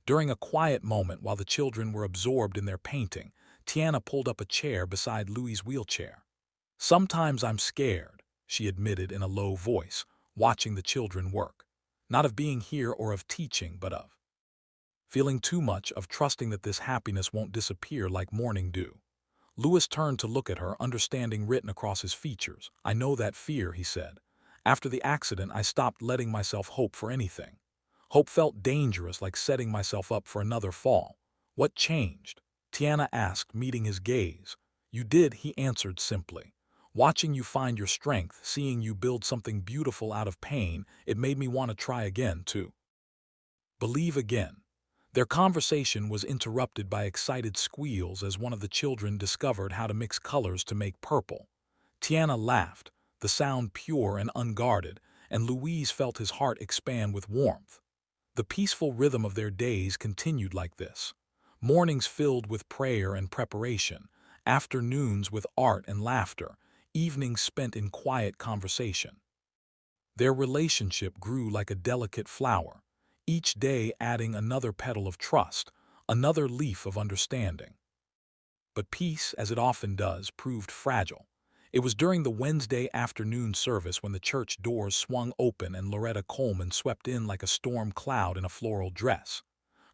During a quiet moment while the children were absorbed in their painting, Tiana pulled up a chair beside Louis' wheelchair. Sometimes I'm scared, she admitted in a low voice, watching the children work. Not of being here or of teaching, but of feeling too much, of trusting that this happiness won't disappear like morning dew. Louis turned to look at her, understanding written across his features. I know that fear, he said. After the accident, I stopped letting myself hope for anything. Hope felt dangerous, like setting myself up for another fall. What changed? Tiana asked, meeting his gaze. You did, he answered simply. Watching you find your strength, seeing you build something beautiful out of pain, it made me want to try again, to believe again. Their conversation was interrupted by excited squeals as one of the children discovered how to mix colors to make purple. Tiana laughed, the sound pure and unguarded, and Louise felt his heart expand with warmth. The peaceful rhythm of their days continued like this. Mornings filled with prayer and preparation, afternoons with art and laughter, evenings spent in quiet conversation. Their relationship grew like a delicate flower, each day adding another petal of trust, another leaf of understanding. But peace, as it often does, proved fragile. It was during the Wednesday afternoon service when the church doors swung open and Loretta Coleman swept in like a storm cloud in a floral dress.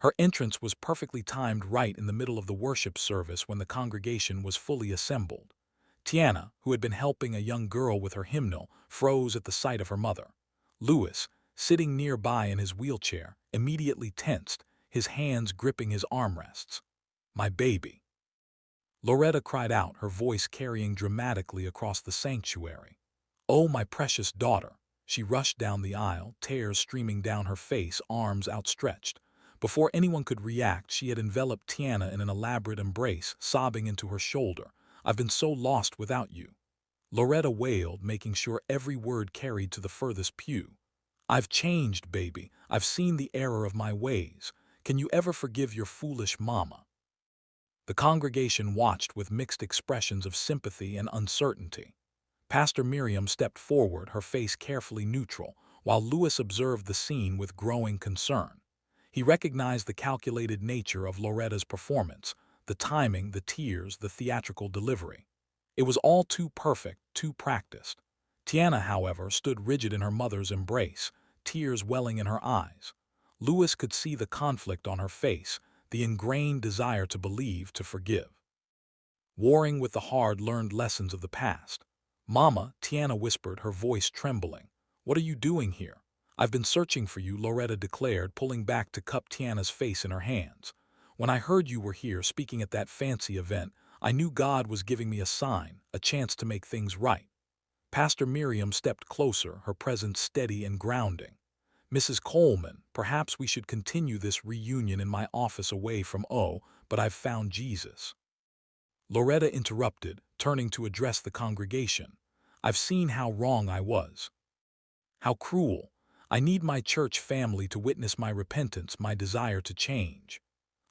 Her entrance was perfectly timed, right in the middle of the worship service when the congregation was fully assembled. Tiana, who had been helping a young girl with her hymnal, froze at the sight of her mother. Louis, sitting nearby in his wheelchair, immediately tensed, his hands gripping his armrests. My baby. Loretta cried out, her voice carrying dramatically across the sanctuary. Oh, my precious daughter. She rushed down the aisle, tears streaming down her face, arms outstretched. Before anyone could react, she had enveloped Tiana in an elaborate embrace, sobbing into her shoulder. I've been so lost without you. Loretta wailed, making sure every word carried to the furthest pew. I've changed, baby. I've seen the error of my ways. Can you ever forgive your foolish mama? The congregation watched with mixed expressions of sympathy and uncertainty. Pastor Miriam stepped forward, her face carefully neutral, while Louis observed the scene with growing concern. He recognized the calculated nature of Loretta's performance, the timing, the tears, the theatrical delivery. It was all too perfect, too practiced. Tiana, however, stood rigid in her mother's embrace, tears welling in her eyes. Louis could see the conflict on her face, the ingrained desire to believe, to forgive, warring with the hard-learned lessons of the past. Mama, Tiana whispered, her voice trembling. What are you doing here? I've been searching for you, Loretta declared, pulling back to cup Tiana's face in her hands. When I heard you were here speaking at that fancy event, I knew God was giving me a sign, a chance to make things right. Pastor Miriam stepped closer, her presence steady and grounding. Mrs. Coleman, perhaps we should continue this reunion in my office away from but I've found Jesus. Loretta interrupted, turning to address the congregation. I've seen how wrong I was. How cruel. I need my church family to witness my repentance, my desire to change.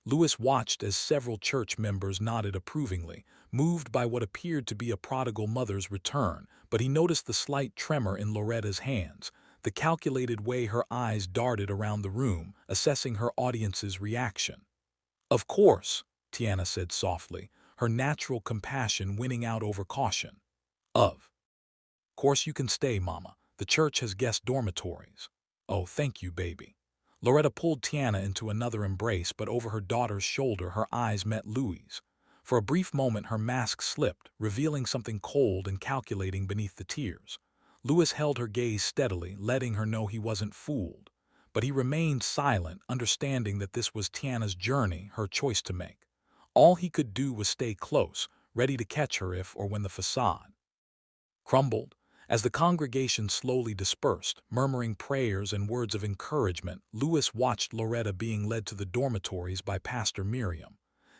Lewis watched as several church members nodded approvingly, moved by what appeared to be a prodigal mother's return, but he noticed the slight tremor in Loretta's hands, the calculated way her eyes darted around the room, assessing her audience's reaction. "Of course," Tiana said softly, her natural compassion winning out over caution. "Of course you can stay, Mama. The church has guest dormitories." "Oh, thank you, baby." Loretta pulled Tiana into another embrace, but over her daughter's shoulder her eyes met Louie's. For a brief moment her mask slipped, revealing something cold and calculating beneath the tears. Louis held her gaze steadily, letting her know he wasn't fooled. But he remained silent, understanding that this was Tiana's journey, her choice to make. All he could do was stay close, ready to catch her if or when the facade crumbled. As the congregation slowly dispersed, murmuring prayers and words of encouragement, Louis watched Loretta being led to the dormitories by Pastor Miriam.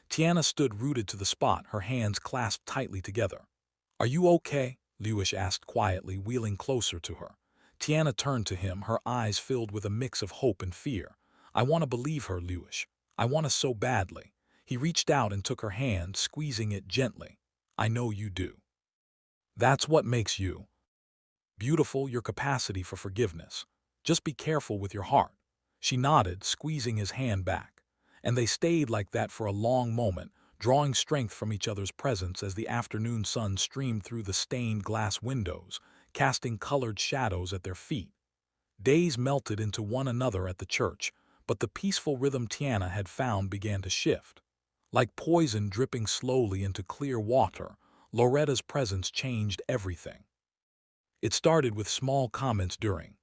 Tiana stood rooted to the spot, her hands clasped tightly together. "Are you okay?" Louis asked quietly, wheeling closer to her. Tiana turned to him, her eyes filled with a mix of hope and fear. "I want to believe her, Louis. I want to so badly." He reached out and took her hand, squeezing it gently. "I know you do. That's what makes you beautiful, your capacity for forgiveness. Just be careful with your heart." She nodded, squeezing his hand back. And they stayed like that for a long moment, drawing strength from each other's presence as the afternoon sun streamed through the stained glass windows, casting colored shadows at their feet. Days melted into one another at the church, but the peaceful rhythm Tiana had found began to shift. Like poison dripping slowly into clear water, Loretta's presence changed everything. It started with small comments during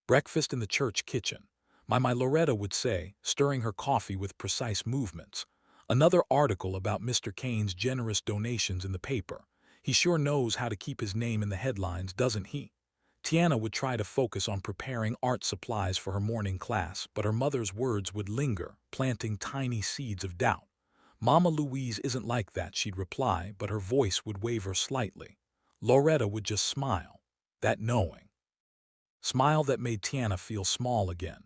breakfast in the church kitchen. My Loretta would say, stirring her coffee with precise movements. Another article about Mr. Kane's generous donations in the paper. "He sure knows how to keep his name in the headlines, doesn't he?" Tiana would try to focus on preparing art supplies for her morning class, but her mother's words would linger, planting tiny seeds of doubt. "Mama Louise isn't like that," she'd reply, but her voice would waver slightly. Loretta would just smile. That knowing smile that made Tiana feel small again.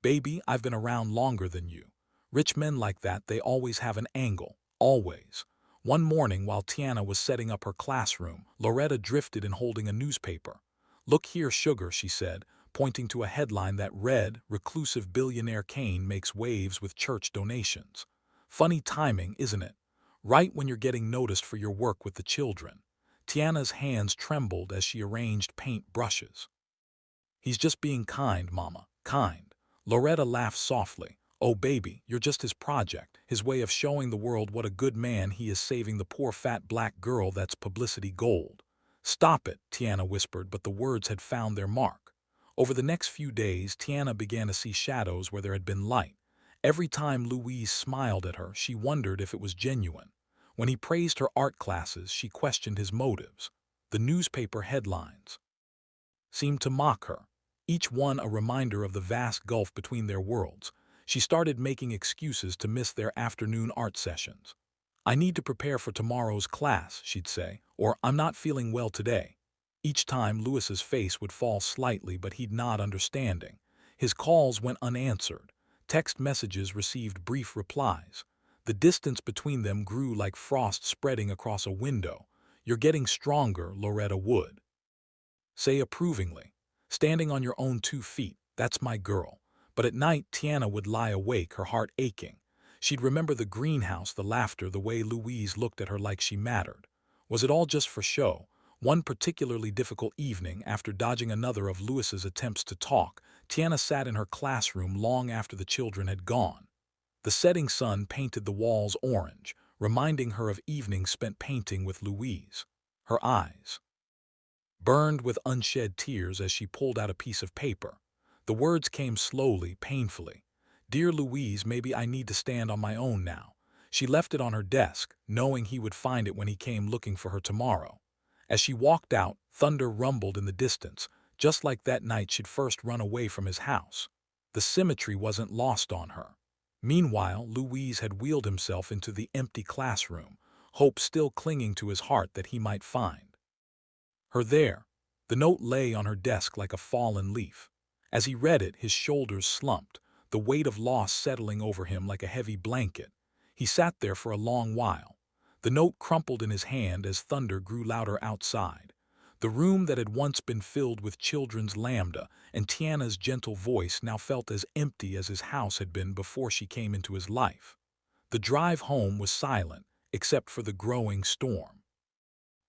"Baby, I've been around longer than you. Rich men like that, they always have an angle. Always." One morning while Tiana was setting up her classroom, Loretta drifted in holding a newspaper. "Look here, sugar," she said, pointing to a headline that read, "Reclusive Billionaire Kane makes waves with church donations." Funny timing, isn't it? Right when you're getting noticed for your work with the children. Tiana's hands trembled as she arranged paint brushes. "He's just being kind, Mama, kind." Loretta laughed softly. "Oh, baby, you're just his project, his way of showing the world what a good man he is, saving the poor fat black girl that's publicity gold." "Stop it," Tiana whispered, but the words had found their mark. Over the next few days, Tiana began to see shadows where there had been light. Every time Louise smiled at her, she wondered if it was genuine. When he praised her art classes, she questioned his motives. The newspaper headlines seemed to mock her, each one a reminder of the vast gulf between their worlds. She started making excuses to miss their afternoon art sessions. "I need to prepare for tomorrow's class," she'd say, or "I'm not feeling well today." Each time Louis's face would fall slightly, but he'd nod understanding. His calls went unanswered. Text messages received brief replies. The distance between them grew like frost spreading across a window. "You're getting stronger," Loretta would say approvingly. "Standing on your own 2 feet, that's my girl." But at night, Tiana would lie awake, her heart aching. She'd remember the greenhouse, the laughter, the way Louise looked at her like she mattered. Was it all just for show? One particularly difficult evening, after dodging another of Louis's attempts to talk, Tiana sat in her classroom long after the children had gone. The setting sun painted the walls orange, reminding her of evenings spent painting with Louise. Her eyes burned with unshed tears as she pulled out a piece of paper. The words came slowly, painfully. "Dear Louise, maybe I need to stand on my own now." She left it on her desk, knowing he would find it when he came looking for her tomorrow. As she walked out, thunder rumbled in the distance, just like that night she'd first run away from his house. The symmetry wasn't lost on her. Meanwhile, Louise had wheeled himself into the empty classroom, hope still clinging to his heart that he might find her there. The note lay on her desk like a fallen leaf. As he read it, his shoulders slumped. the weight of loss settling over him like a heavy blanket. He sat there for a long while. The note crumpled in his hand as thunder grew louder outside. The room that had once been filled with children's lambda and Tiana's gentle voice now felt as empty as his house had been before she came into his life. The drive home was silent, except for the growing storm.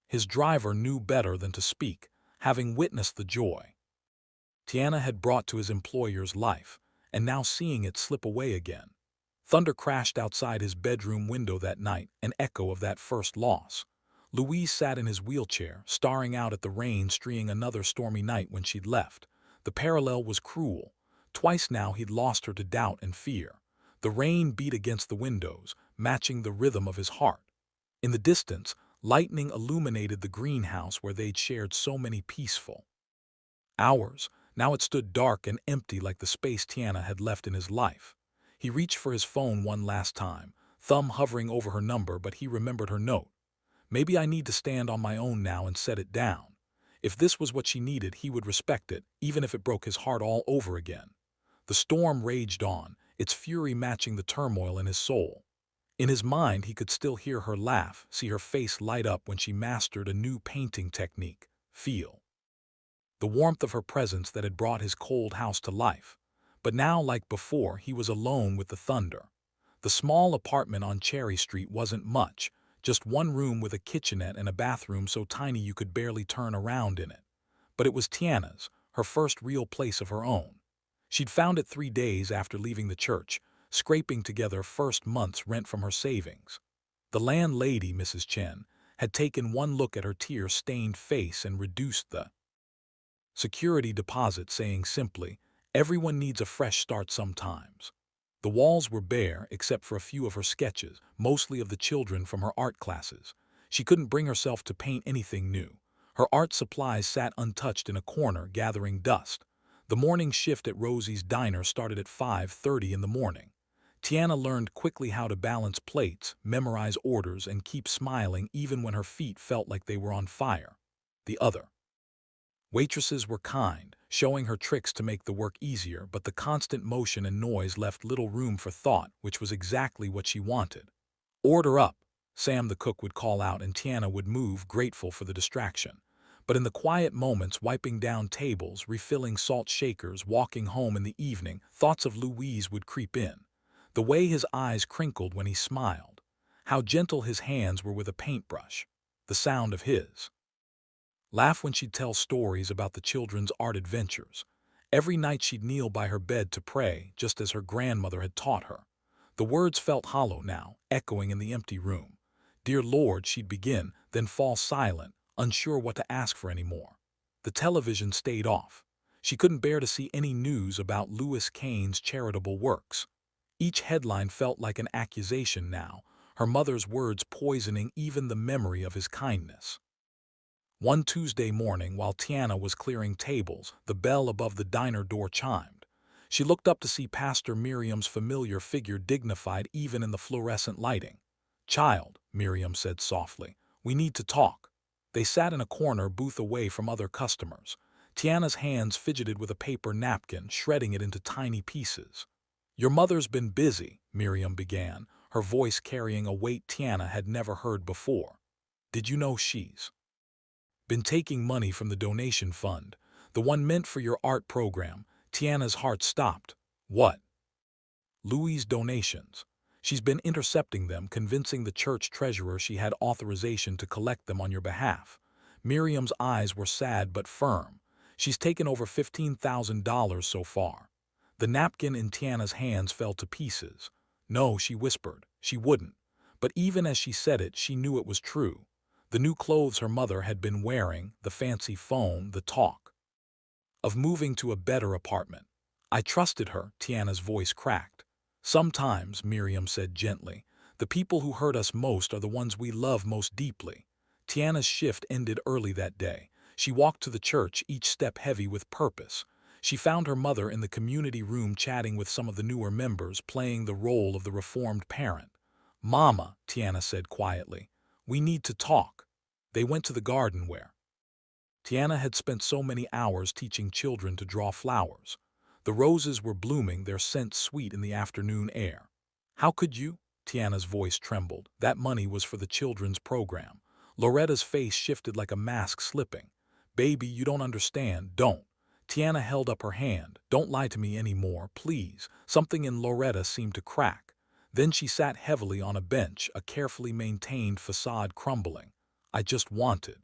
His driver knew better than to speak, having witnessed the joy Tiana had brought to his employer's life, and now seeing it slip away again. Thunder crashed outside his bedroom window that night, an echo of that first loss. Louise sat in his wheelchair, staring out at the rain streeing another stormy night when she'd left. The parallel was cruel. Twice now he'd lost her to doubt and fear. The rain beat against the windows, matching the rhythm of his heart. In the distance, lightning illuminated the greenhouse where they'd shared so many peaceful hours. Now it stood dark and empty like the space Tiana had left in his life. He reached for his phone one last time, thumb hovering over her number, but he remembered her note. Maybe I need to stand on my own now and set it down. If this was what she needed, he would respect it, even if it broke his heart all over again. The storm raged on, its fury matching the turmoil in his soul. In his mind, he could still hear her laugh, see her face light up when she mastered a new painting technique, feel the warmth of her presence that had brought his cold house to life. But now, like before, he was alone with the thunder. The small apartment on Cherry Street wasn't much, just one room with a kitchenette and a bathroom so tiny you could barely turn around in it. But it was Tiana's, her first real place of her own. She'd found it 3 days after leaving the church, scraping together first month's rent from her savings. The landlady, Mrs. Chen, had taken one look at her tear-stained face and reduced the security deposit, saying simply, "Everyone needs a fresh start sometimes." The walls were bare except for a few of her sketches, mostly of the children from her art classes. She couldn't bring herself to paint anything new. Her art supplies sat untouched in a corner, gathering dust. The morning shift at Rosie's diner started at 5:30 in the morning. Tiana learned quickly how to balance plates, memorize orders, and keep smiling even when her feet felt like they were on fire. The other waitresses were kind, showing her tricks to make the work easier, but the constant motion and noise left little room for thought, which was exactly what she wanted. "Order up," Sam the cook would call out, and Tiana would move, grateful for the distraction. But in the quiet moments, wiping down tables, refilling salt shakers, walking home in the evening, thoughts of Louise would creep in. The way his eyes crinkled when he smiled. How gentle his hands were with a paintbrush. The sound of his laugh when she'd tell stories about the children's art adventures. Every night she'd kneel by her bed to pray, just as her grandmother had taught her. The words felt hollow now, echoing in the empty room. "Dear Lord," she'd begin, then fall silent, unsure what to ask for anymore. The television stayed off. She couldn't bear to see any news about Louis Kane's charitable works. Each headline felt like an accusation now, her mother's words poisoning even the memory of his kindness. One Tuesday morning, while Tiana was clearing tables, the bell above the diner door chimed. She looked up to see Pastor Miriam's familiar figure, dignified even in the fluorescent lighting. "Child," Miriam said softly, "we need to talk." They sat in a corner booth away from other customers. Tiana's hands fidgeted with a paper napkin, shredding it into tiny pieces. "Your mother's been busy," Miriam began, her voice carrying a weight Tiana had never heard before. "Did you know she's been taking money from the donation fund, the one meant for your art program?" Tiana's heart stopped. "What?" "Louis' donations. She's been intercepting them, convincing the church treasurer she had authorization to collect them on your behalf." Miriam's eyes were sad but firm. "She's taken over $15,000 so far." The napkin in Tiana's hands fell to pieces. "No," she whispered, "she wouldn't." But even as she said it, she knew it was true. The new clothes her mother had been wearing, the fancy phone, the talk of moving to a better apartment. "I trusted her," Tiana's voice cracked. "Sometimes," Miriam said gently, "the people who hurt us most are the ones we love most deeply." Tiana's shift ended early that day. She walked to the church, each step heavy with purpose. She found her mother in the community room chatting with some of the newer members, playing the role of the reformed parent. "Mama," Tiana said quietly, "we need to talk." They went to the garden where Tiana had spent so many hours teaching children to draw flowers. The roses were blooming, their scent sweet in the afternoon air. "How could you?" Tiana's voice trembled. "That money was for the children's program." Loretta's face shifted like a mask slipping. "Baby, you don't understand. Don't." Tiana held up her hand. "Don't lie to me anymore, please." Something in Loretta seemed to crack. Then she sat heavily on a bench, a carefully maintained facade crumbling. "I just wanted."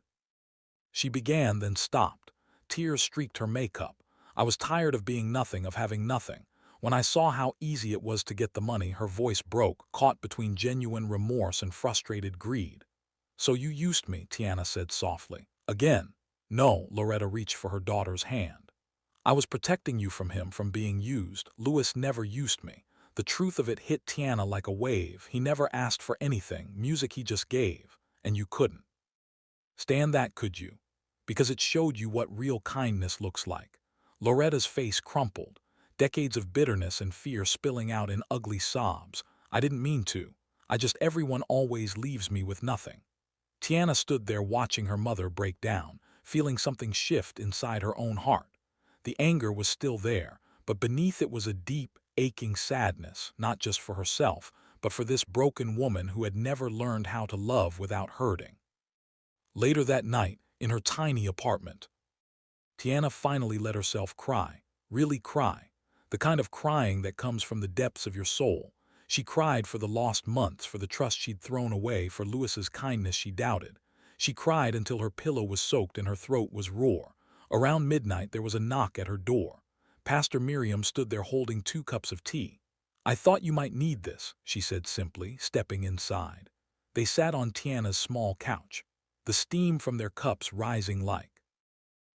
She began, then stopped. Tears streaked her makeup. "I was tired of being nothing, of having nothing. When I saw how easy it was to get the money," her voice broke, caught between genuine remorse and frustrated greed. "So you used me," Tiana said softly. "Again." "No," Loretta reached for her daughter's hand. "I was protecting you from him, from being used. Louis never used me." The truth of it hit Tiana like a wave. He never asked for anything, music he just gave. And you couldn't stand that, could you? Because it showed you what real kindness looks like. Loretta's face crumpled, decades of bitterness and fear spilling out in ugly sobs. "I didn't mean to. Everyone always leaves me with nothing." Tiana stood there watching her mother break down, feeling something shift inside her own heart. The anger was still there, but beneath it was a deep, aching sadness, not just for herself, but for this broken woman who had never learned how to love without hurting. Later that night, in her tiny apartment, Tiana finally let herself cry, really cry, the kind of crying that comes from the depths of your soul. She cried for the lost months, for the trust she'd thrown away, for Louis's kindness she doubted. She cried until her pillow was soaked and her throat was raw. Around midnight there was a knock at her door. Pastor Miriam stood there holding 2 cups of tea. "I thought you might need this," she said simply, stepping inside. They sat on Tiana's small couch, the steam from their cups rising like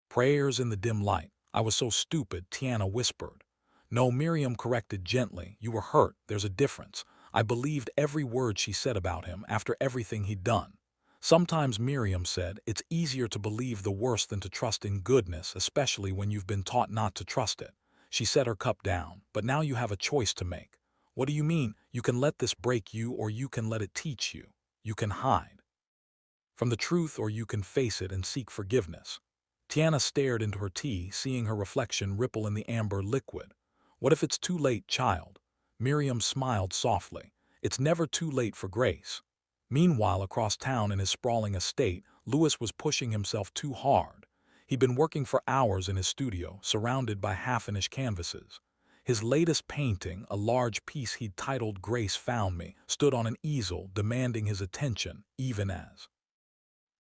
prayers in the dim light. "I was so stupid," Tiana whispered. "No," Miriam corrected gently. "You were hurt. There's a difference. I believed every word she said about him after everything he'd done." "Sometimes," Miriam said, "it's easier to believe the worst than to trust in goodness, especially when you've been taught not to trust it." She set her cup down. "But now you have a choice to make." "What do you mean?" "You can let this break you, or you can let it teach you. You can hide from the truth, or you can face it and seek forgiveness." Tiana stared into her tea, seeing her reflection ripple in the amber liquid. "What if it's too late, child?" Miriam smiled softly. "It's never too late for grace." Meanwhile, across town in his sprawling estate, Louis was pushing himself too hard. He'd been working for hours in his studio, surrounded by half-finished canvases. His latest painting, a large piece he'd titled "Grace Found Me," stood on an easel, demanding his attention, even as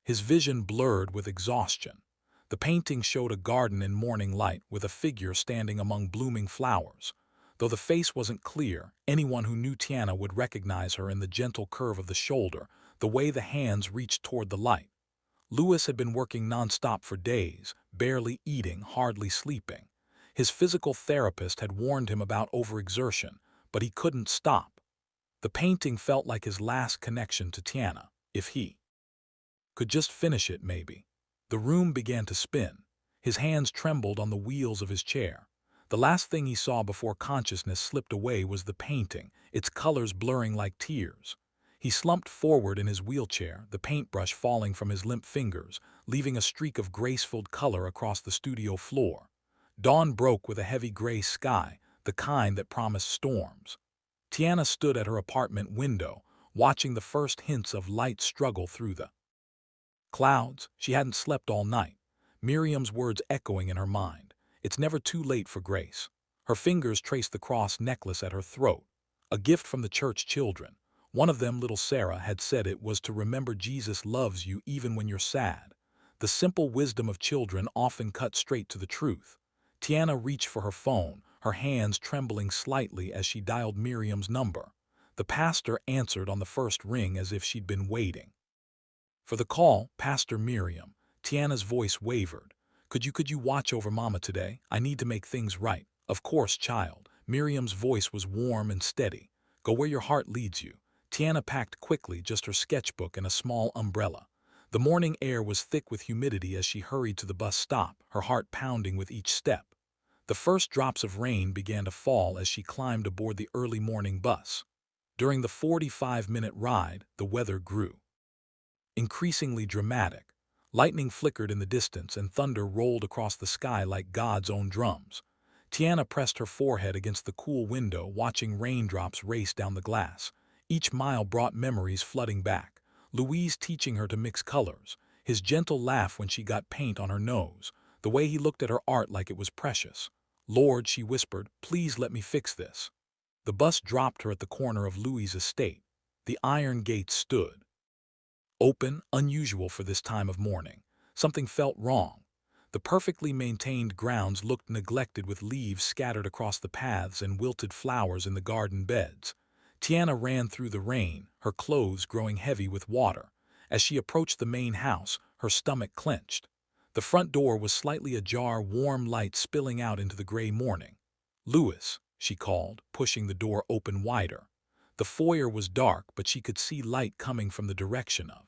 his vision blurred with exhaustion. The painting showed a garden in morning light with a figure standing among blooming flowers. Though the face wasn't clear, anyone who knew Tiana would recognize her in the gentle curve of the shoulder, the way the hands reached toward the light. Louis had been working nonstop for days, barely eating, hardly sleeping. His physical therapist had warned him about overexertion, but he couldn't stop. The painting felt like his last connection to Tiana. If he could just finish it, maybe. The room began to spin. His hands trembled on the wheels of his chair. The last thing he saw before consciousness slipped away was the painting, its colors blurring like tears. He slumped forward in his wheelchair, the paintbrush falling from his limp fingers, leaving a streak of graceful color across the studio floor. Dawn broke with a heavy gray sky, the kind that promised storms. Tiana stood at her apartment window, watching the first hints of light struggle through the clouds. She hadn't slept all night, Miriam's words echoing in her mind. "It's never too late for grace." Her fingers traced the cross necklace at her throat, a gift from the church children. One of them, little Sarah, had said it was to remember Jesus loves you even when you're sad. The simple wisdom of children often cut straight to the truth. Tiana reached for her phone, her hands trembling slightly as she dialed Miriam's number. The pastor answered on the first ring as if she'd been waiting for the call. "Pastor Miriam." Tiana's voice wavered. Could you watch over Mama today? I need to make things right." "Of course, child." Miriam's voice was warm and steady. "Go where your heart leads you." Tiana packed quickly, just her sketchbook and a small umbrella. The morning air was thick with humidity as she hurried to the bus stop, her heart pounding with each step. The first drops of rain began to fall as she climbed aboard the early morning bus. During the 45-minute ride, the weather grew increasingly dramatic. Lightning flickered in the distance and thunder rolled across the sky like God's own drums. Tiana pressed her forehead against the cool window, watching raindrops race down the glass. Each mile brought memories flooding back. Louise teaching her to mix colors, his gentle laugh when she got paint on her nose, the way he looked at her art like it was precious. "Lord," she whispered, "please let me fix this." The bus dropped her at the corner of Louis' estate. The iron gate stood open, unusual for this time of morning. Something felt wrong. The perfectly maintained grounds looked neglected, with leaves scattered across the paths and wilted flowers in the garden beds. Tiana ran through the rain, her clothes growing heavy with water. As she approached the main house, her stomach clenched. The front door was slightly ajar, warm light spilling out into the gray morning. "Louis," she called, pushing the door open wider. The foyer was dark, but she could see light coming from the direction of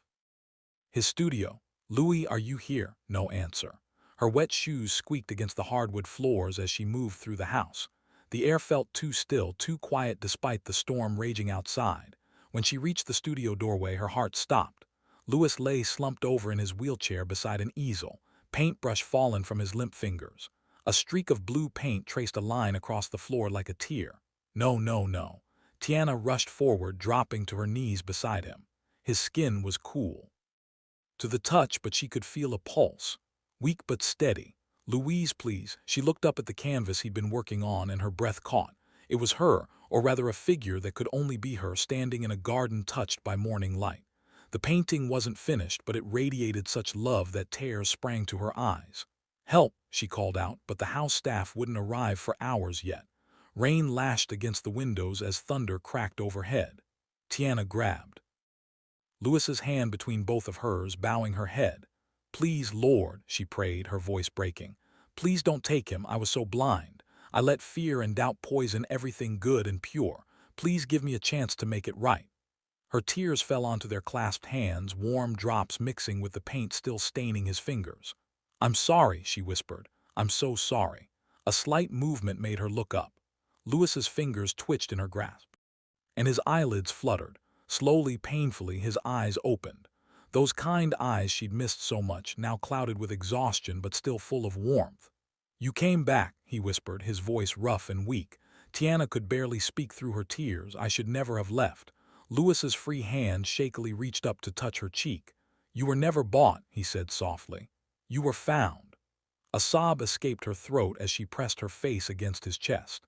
his studio. "Louis, are you here?" No answer. Her wet shoes squeaked against the hardwood floors as she moved through the house. The air felt too still, too quiet despite the storm raging outside. When she reached the studio doorway, her heart stopped. Louis lay slumped over in his wheelchair beside an easel, paintbrush fallen from his limp fingers. A streak of blue paint traced a line across the floor like a tear. "No, no, no." Tiana rushed forward, dropping to her knees beside him. His skin was cool to the touch, but she could feel a pulse. Weak but steady. "Louise, please." She looked up at the canvas he'd been working on, and her breath caught. It was her, or rather a figure that could only be her, standing in a garden touched by morning light. The painting wasn't finished, but it radiated such love that tears sprang to her eyes. "Help," she called out, but the house staff wouldn't arrive for hours yet. Rain lashed against the windows as thunder cracked overhead. Tiana grabbed Louis's hand between both of hers, bowing her head. "Please, Lord," she prayed, her voice breaking. "Please don't take him. I was so blind. I let fear and doubt poison everything good and pure. Please give me a chance to make it right." Her tears fell onto their clasped hands, warm drops mixing with the paint still staining his fingers. "I'm sorry," she whispered. "I'm so sorry." A slight movement made her look up. Louis's fingers twitched in her grasp, and his eyelids fluttered. Slowly, painfully, his eyes opened. Those kind eyes she'd missed so much, now clouded with exhaustion but still full of warmth. "You came back," he whispered, his voice rough and weak. Tiana could barely speak through her tears. "I should never have left." Louis's free hand shakily reached up to touch her cheek. "You were never bought," he said softly. "You were found." A sob escaped her throat as she pressed her face against his chest,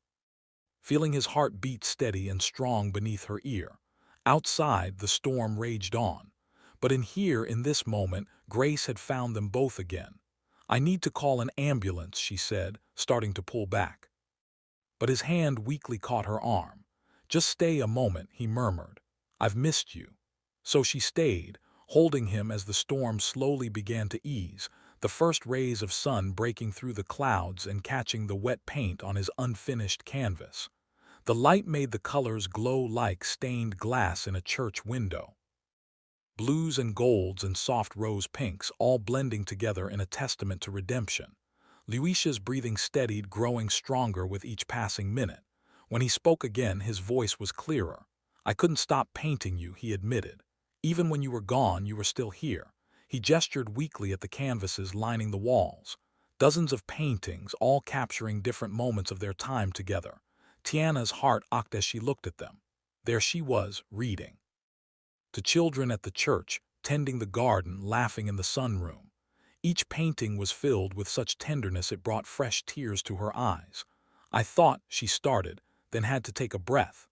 feeling his heart beat steady and strong beneath her ear. Outside, the storm raged on. But in this moment, Grace had found them both again. "I need to call an ambulance," she said, starting to pull back. But his hand weakly caught her arm. "Just stay a moment," he murmured. "I've missed you." So she stayed, holding him as the storm slowly began to ease, the first rays of sun breaking through the clouds and catching the wet paint on his unfinished canvas. The light made the colors glow like stained glass in a church window. Blues and golds and soft rose pinks, all blending together in a testament to redemption. Lucia's breathing steadied, growing stronger with each passing minute. When he spoke again, his voice was clearer. "I couldn't stop painting you," he admitted. "Even when you were gone, you were still here." He gestured weakly at the canvases lining the walls. Dozens of paintings, all capturing different moments of their time together. Tiana's heart ached as she looked at them. There she was, reading to children at the church, tending the garden, laughing in the sunroom. Each painting was filled with such tenderness it brought fresh tears to her eyes. "I thought," she started, then had to take a breath.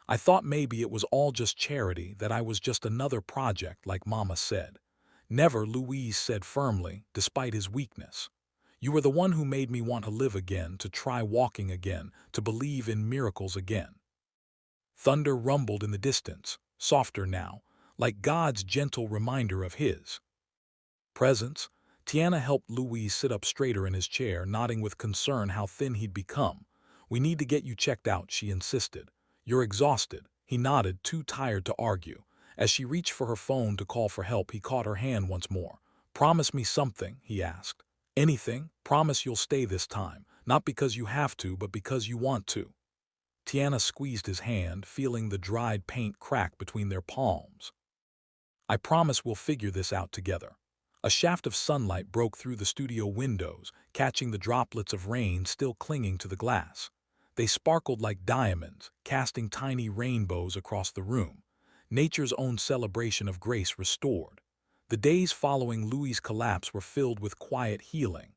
"I thought maybe it was all just charity, that I was just another project, like Mama said." "Never," Louise said firmly, despite his weakness. "You were the one who made me want to live again, to try walking again, to believe in miracles again." Thunder rumbled in the distance, softer now, like God's gentle reminder of his presence. Tiana helped Louise sit up straighter in his chair, nodding with concern how thin he'd become. "We need to get you checked out," she insisted. "You're exhausted." He nodded, too tired to argue. As she reached for her phone to call for help, he caught her hand once more. "Promise me something," he asked. "Anything. Promise you'll stay this time, not because you have to, but because you want to." Tiana squeezed his hand, feeling the dried paint crack between their palms. "I promise we'll figure this out together. A shaft of sunlight broke through the studio windows, catching the droplets of rain still clinging to the glass. They sparkled like diamonds, casting tiny rainbows across the room. Nature's own celebration of grace restored. The days following Louis's collapse were filled with quiet healing.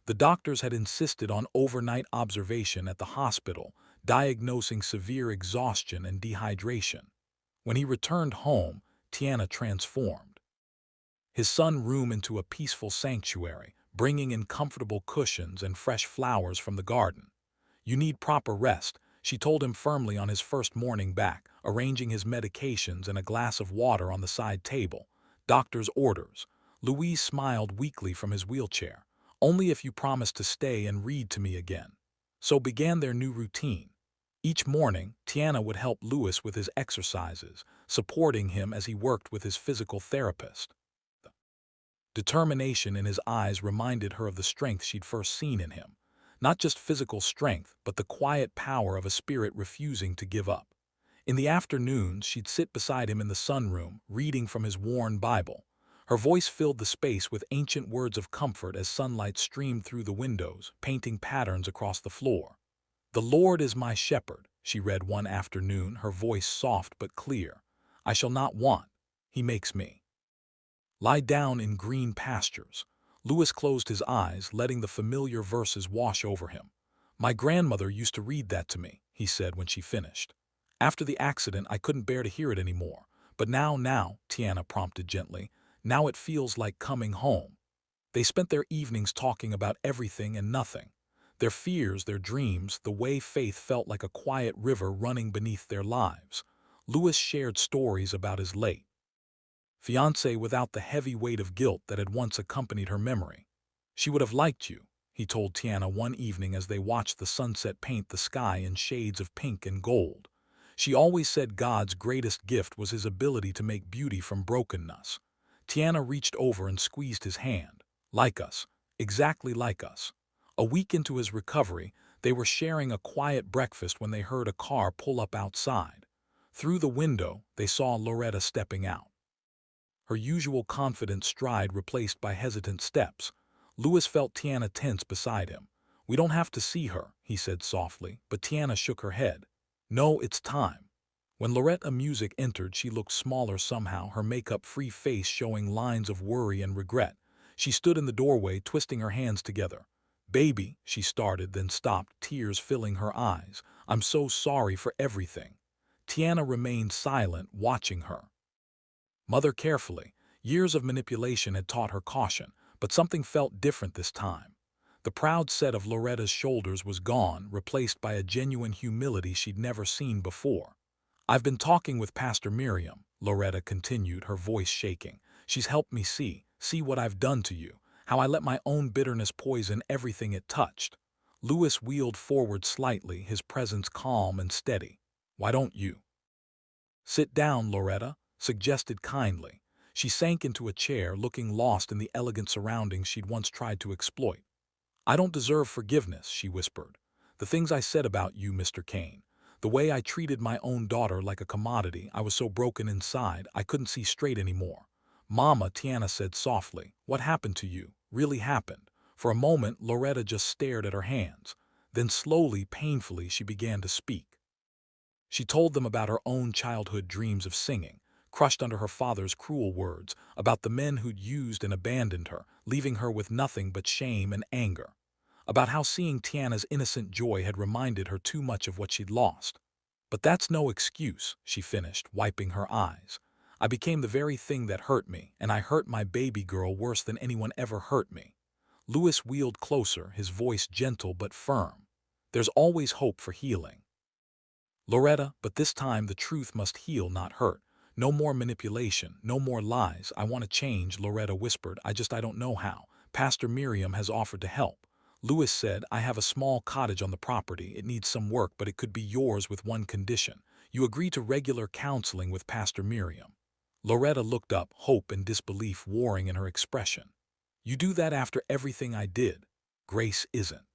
The doctors had insisted on overnight observation at the hospital, diagnosing severe exhaustion and dehydration. When he returned home, Tiana transformed his room into a peaceful sanctuary, bringing in comfortable cushions and fresh flowers from the garden. "You need proper rest," she told him firmly on his first morning back, arranging his medications and a glass of water on the side table. "Doctor's orders." Louis smiled weakly from his wheelchair. "Only if you promise to stay and read to me again." So began their new routine. Each morning, Tiana would help Louis with his exercises, supporting him as he worked with his physical therapist. Determination in his eyes reminded her of the strength she'd first seen in him. Not just physical strength, but the quiet power of a spirit refusing to give up. In the afternoons, she'd sit beside him in the sunroom, reading from his worn Bible. Her voice filled the space with ancient words of comfort as sunlight streamed through the windows, painting patterns across the floor. "The Lord is my shepherd," she read one afternoon, her voice soft but clear. "I shall not want. He makes me lie down in green pastures." Louis closed his eyes, letting the familiar verses wash over him. "My grandmother used to read that to me," he said when she finished. "After the accident, I couldn't bear to hear it anymore. But now," Tiana prompted gently, "now it feels like coming home." They spent their evenings talking about everything and nothing. Their fears, their dreams, the way faith felt like a quiet river running beneath their lives. Louis shared stories about his late fiancé without the heavy weight of guilt that had once accompanied her memory. "She would have liked you," he told Tiana one evening as they watched the sunset paint the sky in shades of pink and gold. "She always said God's greatest gift was his ability to make beauty from brokenness." Tiana reached over and squeezed his hand. "Like us. Exactly like us." A week into his recovery, they were sharing a quiet breakfast when they heard a car pull up outside. Through the window, they saw Loretta stepping out, her usual confident stride replaced by hesitant steps. Louis felt Tiana tense beside him. "We don't have to see her," he said softly, but Tiana shook her head. "No, it's time." When Loretta's music entered, she looked smaller somehow, her makeup-free face showing lines of worry and regret. She stood in the doorway, twisting her hands together. "Baby," she started, then stopped, tears filling her eyes. "I'm so sorry for everything." Tiana remained silent, watching her mother carefully. Years of manipulation had taught her caution, but something felt different this time. The proud set of Loretta's shoulders was gone, replaced by a genuine humility she'd never seen before. "I've been talking with Pastor Miriam," Loretta continued, her voice shaking. "She's helped me see what I've done to you, how I let my own bitterness poison everything it touched." Louis wheeled forward slightly, his presence calm and steady. "Why don't you sit down, Loretta?" suggested kindly. She sank into a chair, looking lost in the elegant surroundings she'd once tried to exploit. "I don't deserve forgiveness," she whispered. "The things I said about you, Mr. Kane. The way I treated my own daughter like a commodity. I was so broken inside, I couldn't see straight anymore." "Mama," Tiana said softly, "what happened to you? Really happened?" For a moment, Loretta just stared at her hands. Then slowly, painfully, she began to speak. She told them about her own childhood dreams of singing, crushed under her father's cruel words, about the men who'd used and abandoned her, leaving her with nothing but shame and anger, about how seeing Tiana's innocent joy had reminded her too much of what she'd lost. "But that's no excuse," she finished, wiping her eyes. "I became the very thing that hurt me, and I hurt my baby girl worse than anyone ever hurt me." Louis wheeled closer, his voice gentle but firm. "There's always hope for healing, Loretta, but this time the truth must heal, not hurt. No more manipulation, no more lies. I want to change," Loretta whispered. I don't know how. Pastor Miriam has offered to help." Louis said, "I have a small cottage on the property. It needs some work, but it could be yours with one condition. You agree to regular counseling with Pastor Miriam." Loretta looked up, hope and disbelief warring in her expression. "You do that after everything I did?" "Grace isn't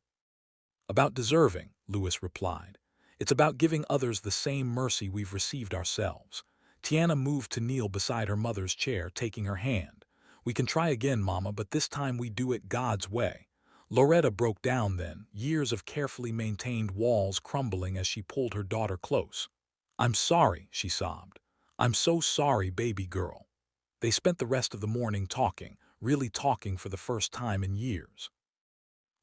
about deserving," Louis replied. "It's about giving others the same mercy we've received ourselves." Tiana moved to kneel beside her mother's chair, taking her hand. We can try again, Mama, but this time we do it God's way. Loretta broke down then, years of carefully maintained walls crumbling as she pulled her daughter close. I'm sorry, she sobbed. I'm so sorry, baby girl. They spent the rest of the morning talking, really talking for the first time in years.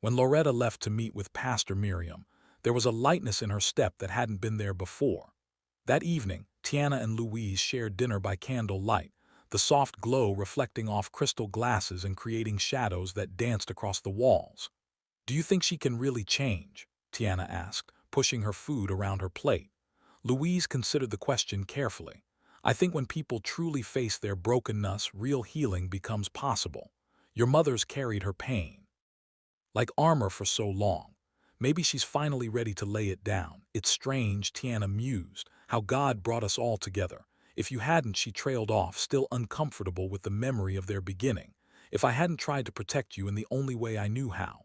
When Loretta left to meet with Pastor Miriam, there was a lightness in her step that hadn't been there before. That evening, Tiana and Louise shared dinner by candlelight, the soft glow reflecting off crystal glasses and creating shadows that danced across the walls. Do you think she can really change? Tiana asked, pushing her food around her plate. Louise considered the question carefully. I think when people truly face their brokenness, real healing becomes possible. Your mother's carried her pain like armor for so long. Maybe she's finally ready to lay it down. It's strange, Tiana mused, how God brought us all together. If you hadn't, she trailed off, still uncomfortable with the memory of their beginning. If I hadn't tried to protect you in the only way I knew how.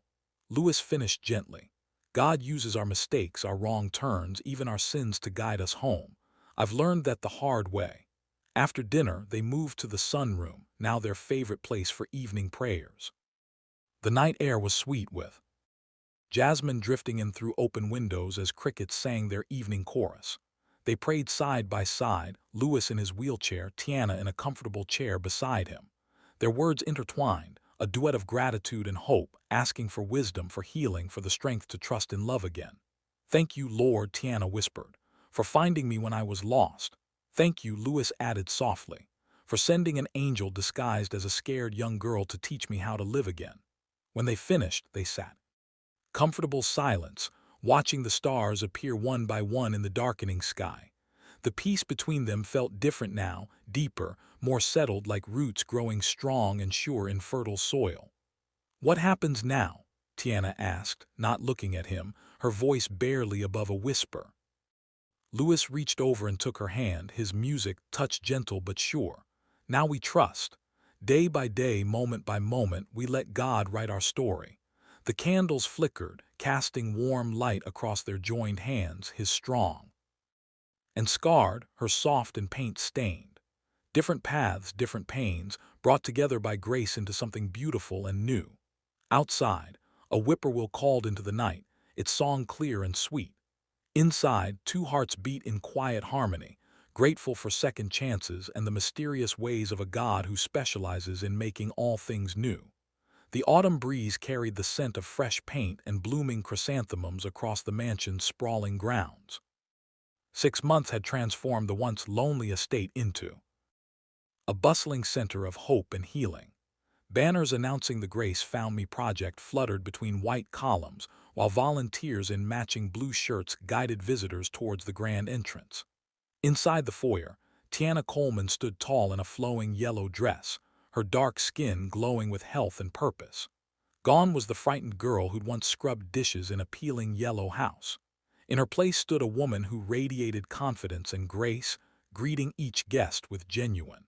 Lewis finished gently. God uses our mistakes, our wrong turns, even our sins to guide us home. I've learned that the hard way. After dinner, they moved to the sunroom, now their favorite place for evening prayers. The night air was sweet with jasmine drifting in through open windows as crickets sang their evening chorus. They prayed side by side, Lewis in his wheelchair, Tiana in a comfortable chair beside him. Their words intertwined, a duet of gratitude and hope, asking for wisdom, for healing, for the strength to trust in love again. Thank you, Lord, Tiana whispered, for finding me when I was lost. Thank you, Lewis added softly, for sending an angel disguised as a scared young girl to teach me how to live again. When they finished, they sat. Comfortable silence, watching the stars appear one by one in the darkening sky. The peace between them felt different now, deeper, more settled, like roots growing strong and sure in fertile soil. What happens now? Tiana asked, not looking at him, her voice barely above a whisper. Lewis reached over and took her hand, his music touch gentle but sure. Now we trust. Day by day, moment by moment, we let God write our story. The candles flickered, casting warm light across their joined hands, his strong and scarred, her soft and paint-stained. Different paths, different pains, brought together by grace into something beautiful and new. Outside, a whippoorwill called into the night, its song clear and sweet. Inside, two hearts beat in quiet harmony, grateful for second chances and the mysterious ways of a God who specializes in making all things new. The autumn breeze carried the scent of fresh paint and blooming chrysanthemums across the mansion's sprawling grounds. 6 months had transformed the once lonely estate into a bustling center of hope and healing. Banners announcing the Grace Found Me project fluttered between white columns, while volunteers in matching blue shirts guided visitors towards the grand entrance. Inside the foyer, Tiana Coleman stood tall in a flowing yellow dress, her dark skin glowing with health and purpose. Gone was the frightened girl who'd once scrubbed dishes in a peeling yellow house. In her place stood a woman who radiated confidence and grace, greeting each guest with genuine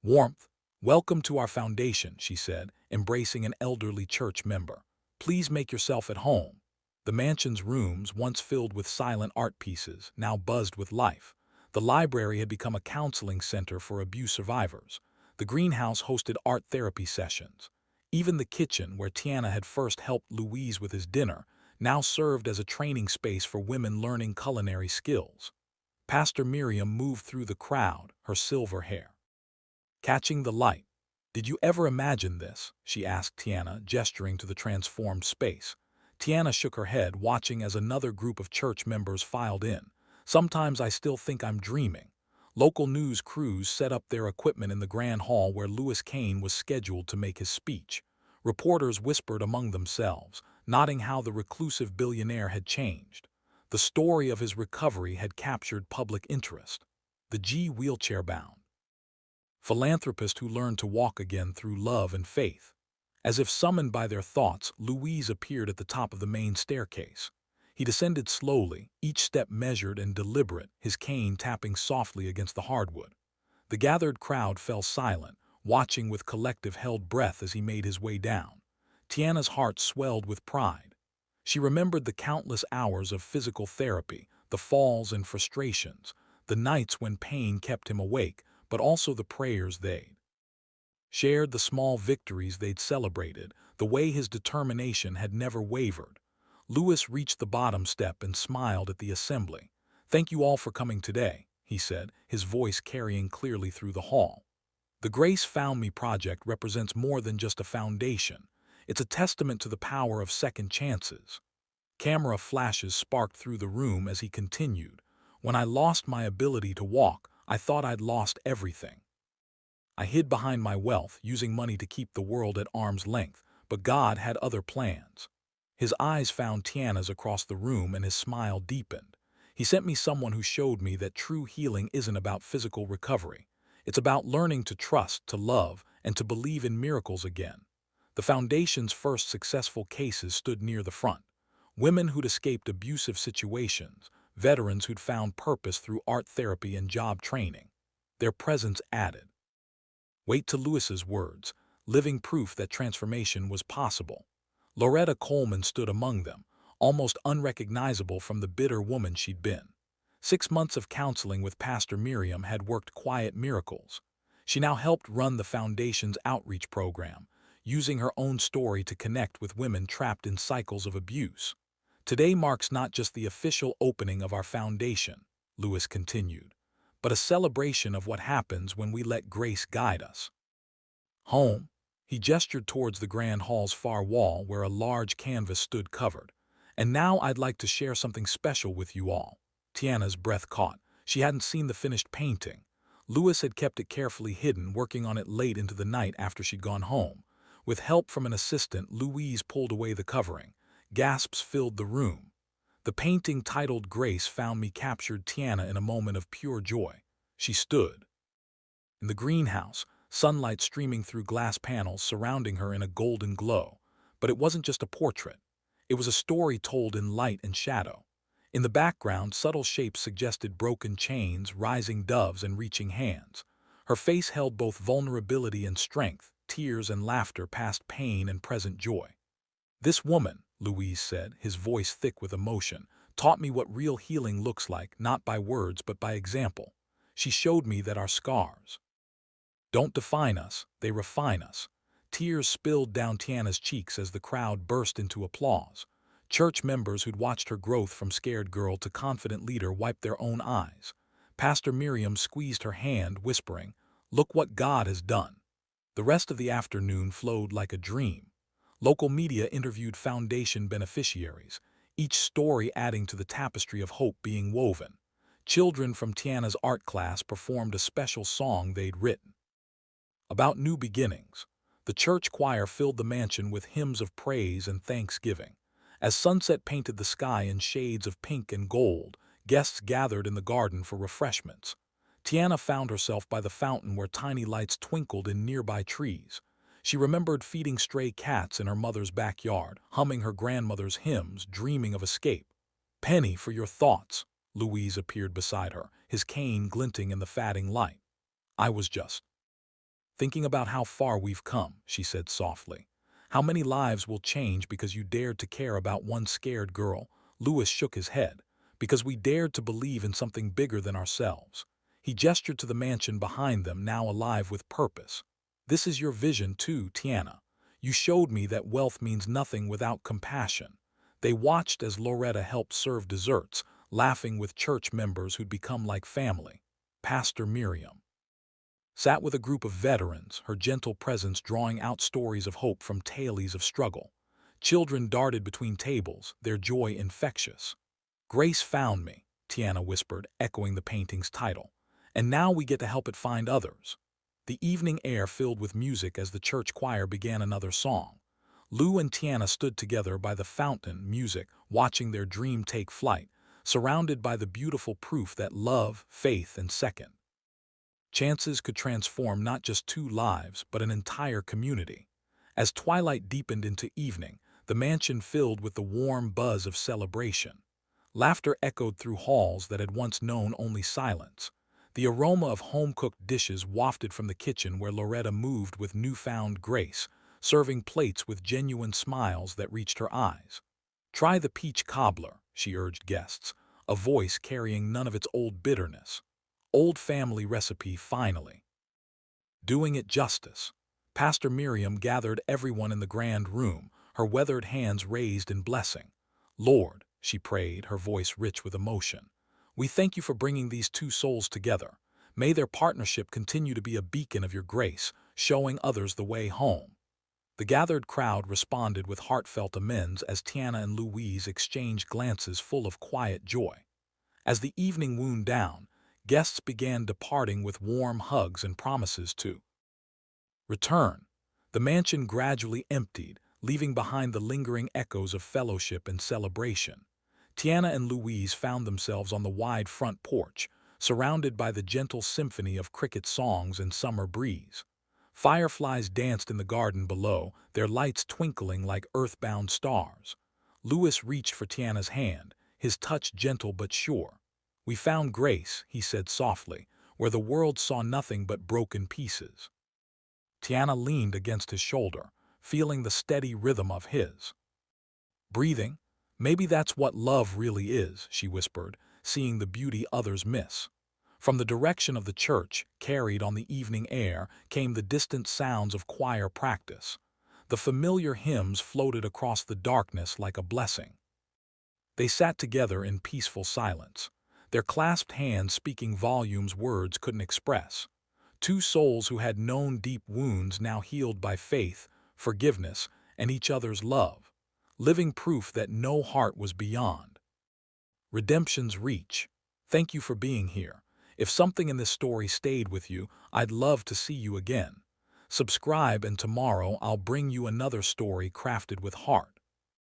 warmth. Welcome to our foundation, she said, embracing an elderly church member. Please make yourself at home. The mansion's rooms, once filled with silent art pieces, now buzzed with life. The library had become a counseling center for abuse survivors. The greenhouse hosted art therapy sessions. Even the kitchen, where Tiana had first helped Louise with his dinner, now served as a training space for women learning culinary skills. Pastor Miriam moved through the crowd, her silver hair catching the light. Did you ever imagine this? She asked Tiana, gesturing to the transformed space. Tiana shook her head, watching as another group of church members filed in. Sometimes I still think I'm dreaming. Local news crews set up their equipment in the grand hall where Louis Kane was scheduled to make his speech. Reporters whispered among themselves, noting how the reclusive billionaire had changed. The story of his recovery had captured public interest. The G wheelchair-bound philanthropist who learned to walk again through love and faith. As if summoned by their thoughts, Louise appeared at the top of the main staircase. He descended slowly, each step measured and deliberate, his cane tapping softly against the hardwood. The gathered crowd fell silent, watching with collective held breath as he made his way down. Tiana's heart swelled with pride. She remembered the countless hours of physical therapy, the falls and frustrations, the nights when pain kept him awake, but also the prayers they'd shared the small victories they'd celebrated, the way his determination had never wavered. Louis reached the bottom step and smiled at the assembly. "Thank you all for coming today," he said, his voice carrying clearly through the hall. The Grace Found Me project represents more than just a foundation. It's a testament to the power of second chances. Camera flashes sparked through the room as he continued. "When I lost my ability to walk, I thought I'd lost everything. I hid behind my wealth, using money to keep the world at arm's length, but God had other plans." His eyes found Tiana's across the room and his smile deepened. "He sent me someone who showed me that true healing isn't about physical recovery. It's about learning to trust, to love, and to believe in miracles again." The Foundation's first successful cases stood near the front. Women who'd escaped abusive situations, veterans who'd found purpose through art therapy and job training. Their presence added weight to Lewis's words, living proof that transformation was possible. Loretta Coleman stood among them, almost unrecognizable from the bitter woman she'd been. 6 months of counseling with Pastor Miriam had worked quiet miracles. She now helped run the Foundation's outreach program, using her own story to connect with women trapped in cycles of abuse. "Today marks not just the official opening of our foundation," Lewis continued, "but a celebration of what happens when we let grace guide us." "Home." He gestured towards the grand hall's far wall where a large canvas stood covered. "And now I'd like to share something special with you all." Tiana's breath caught. She hadn't seen the finished painting. Lewis had kept it carefully hidden, working on it late into the night after she'd gone home. With help from an assistant, Louise pulled away the covering. Gasps filled the room. The painting titled "Grace Found Me" captured Tiana in a moment of pure joy. She stood in the greenhouse, sunlight streaming through glass panels surrounding her in a golden glow. But it wasn't just a portrait. It was a story told in light and shadow. In the background, subtle shapes suggested broken chains, rising doves, and reaching hands. Her face held both vulnerability and strength, tears and laughter past pain and present joy. "This woman," Louise said, his voice thick with emotion, "taught me what real healing looks like, not by words but by example. She showed me that our scars don't define us, they refine us." Tears spilled down Tiana's cheeks as the crowd burst into applause. Church members who'd watched her growth from scared girl to confident leader wiped their own eyes. Pastor Miriam squeezed her hand, whispering, "Look what God has done." The rest of the afternoon flowed like a dream. Local media interviewed Foundation beneficiaries, each story adding to the tapestry of hope being woven. Children from Tiana's art class performed a special song they'd written about new beginnings. The church choir filled the mansion with hymns of praise and thanksgiving. As sunset painted the sky in shades of pink and gold, guests gathered in the garden for refreshments. Tiana found herself by the fountain where tiny lights twinkled in nearby trees. She remembered feeding stray cats in her mother's backyard, humming her grandmother's hymns, dreaming of escape. "Penny, for your thoughts." Louise appeared beside her, his cane glinting in the fading light. "I was just thinking about how far we've come," she said softly. "How many lives will change because you dared to care about one scared girl?" Louis shook his head. "Because we dared to believe in something bigger than ourselves." He gestured to the mansion behind them, now alive with purpose. "This is your vision too, Tiana. You showed me that wealth means nothing without compassion." They watched as Loretta helped serve desserts, laughing with church members who'd become like family. Pastor Miriam sat with a group of veterans, her gentle presence drawing out stories of hope from tales of struggle. Children darted between tables, their joy infectious. "Grace found me," Tiana whispered, echoing the painting's title. "And now we get to help it find others." The evening air filled with music as the church choir began another song. Lou and Tiana stood together by the fountain, music, watching their dream take flight, surrounded by the beautiful proof that love, faith, and second chances could transform not just two lives, but an entire community. As twilight deepened into evening, the mansion filled with the warm buzz of celebration. Laughter echoed through halls that had once known only silence. The aroma of home-cooked dishes wafted from the kitchen where Loretta moved with newfound grace, serving plates with genuine smiles that reached her eyes. "Try the peach cobbler," she urged guests, a voice carrying none of its old bitterness. Old family recipe finally doing it justice. Pastor Miriam gathered everyone in the grand room, her weathered hands raised in blessing. "Lord," she prayed, her voice rich with emotion, "we thank you for bringing these two souls together. May their partnership continue to be a beacon of your grace, showing others the way home." The gathered crowd responded with heartfelt amens as Tiana and Louise exchanged glances full of quiet joy. As the evening wound down, guests began departing with warm hugs and promises to return. The mansion gradually emptied, leaving behind the lingering echoes of fellowship and celebration. Tiana and Louise found themselves on the wide front porch, surrounded by the gentle symphony of cricket songs and summer breeze. Fireflies danced in the garden below, their lights twinkling like earthbound stars. Louis reached for Tiana's hand, his touch gentle but sure. "We found grace," he said softly, "where the world saw nothing but broken pieces." Tiana leaned against his shoulder, feeling the steady rhythm of his breathing. "Maybe that's what love really is," she whispered, seeing the beauty others miss. From the direction of the church, carried on the evening air, came the distant sounds of choir practice. The familiar hymns floated across the darkness like a blessing. They sat together in peaceful silence, their clasped hands speaking volumes words couldn't express. Two souls who had known deep wounds now healed by faith, forgiveness, and each other's love, living proof that no heart was beyond redemption's reach. Thank you for being here. If something in this story stayed with you, I'd love to see you again. Subscribe and tomorrow I'll bring you another story crafted with heart.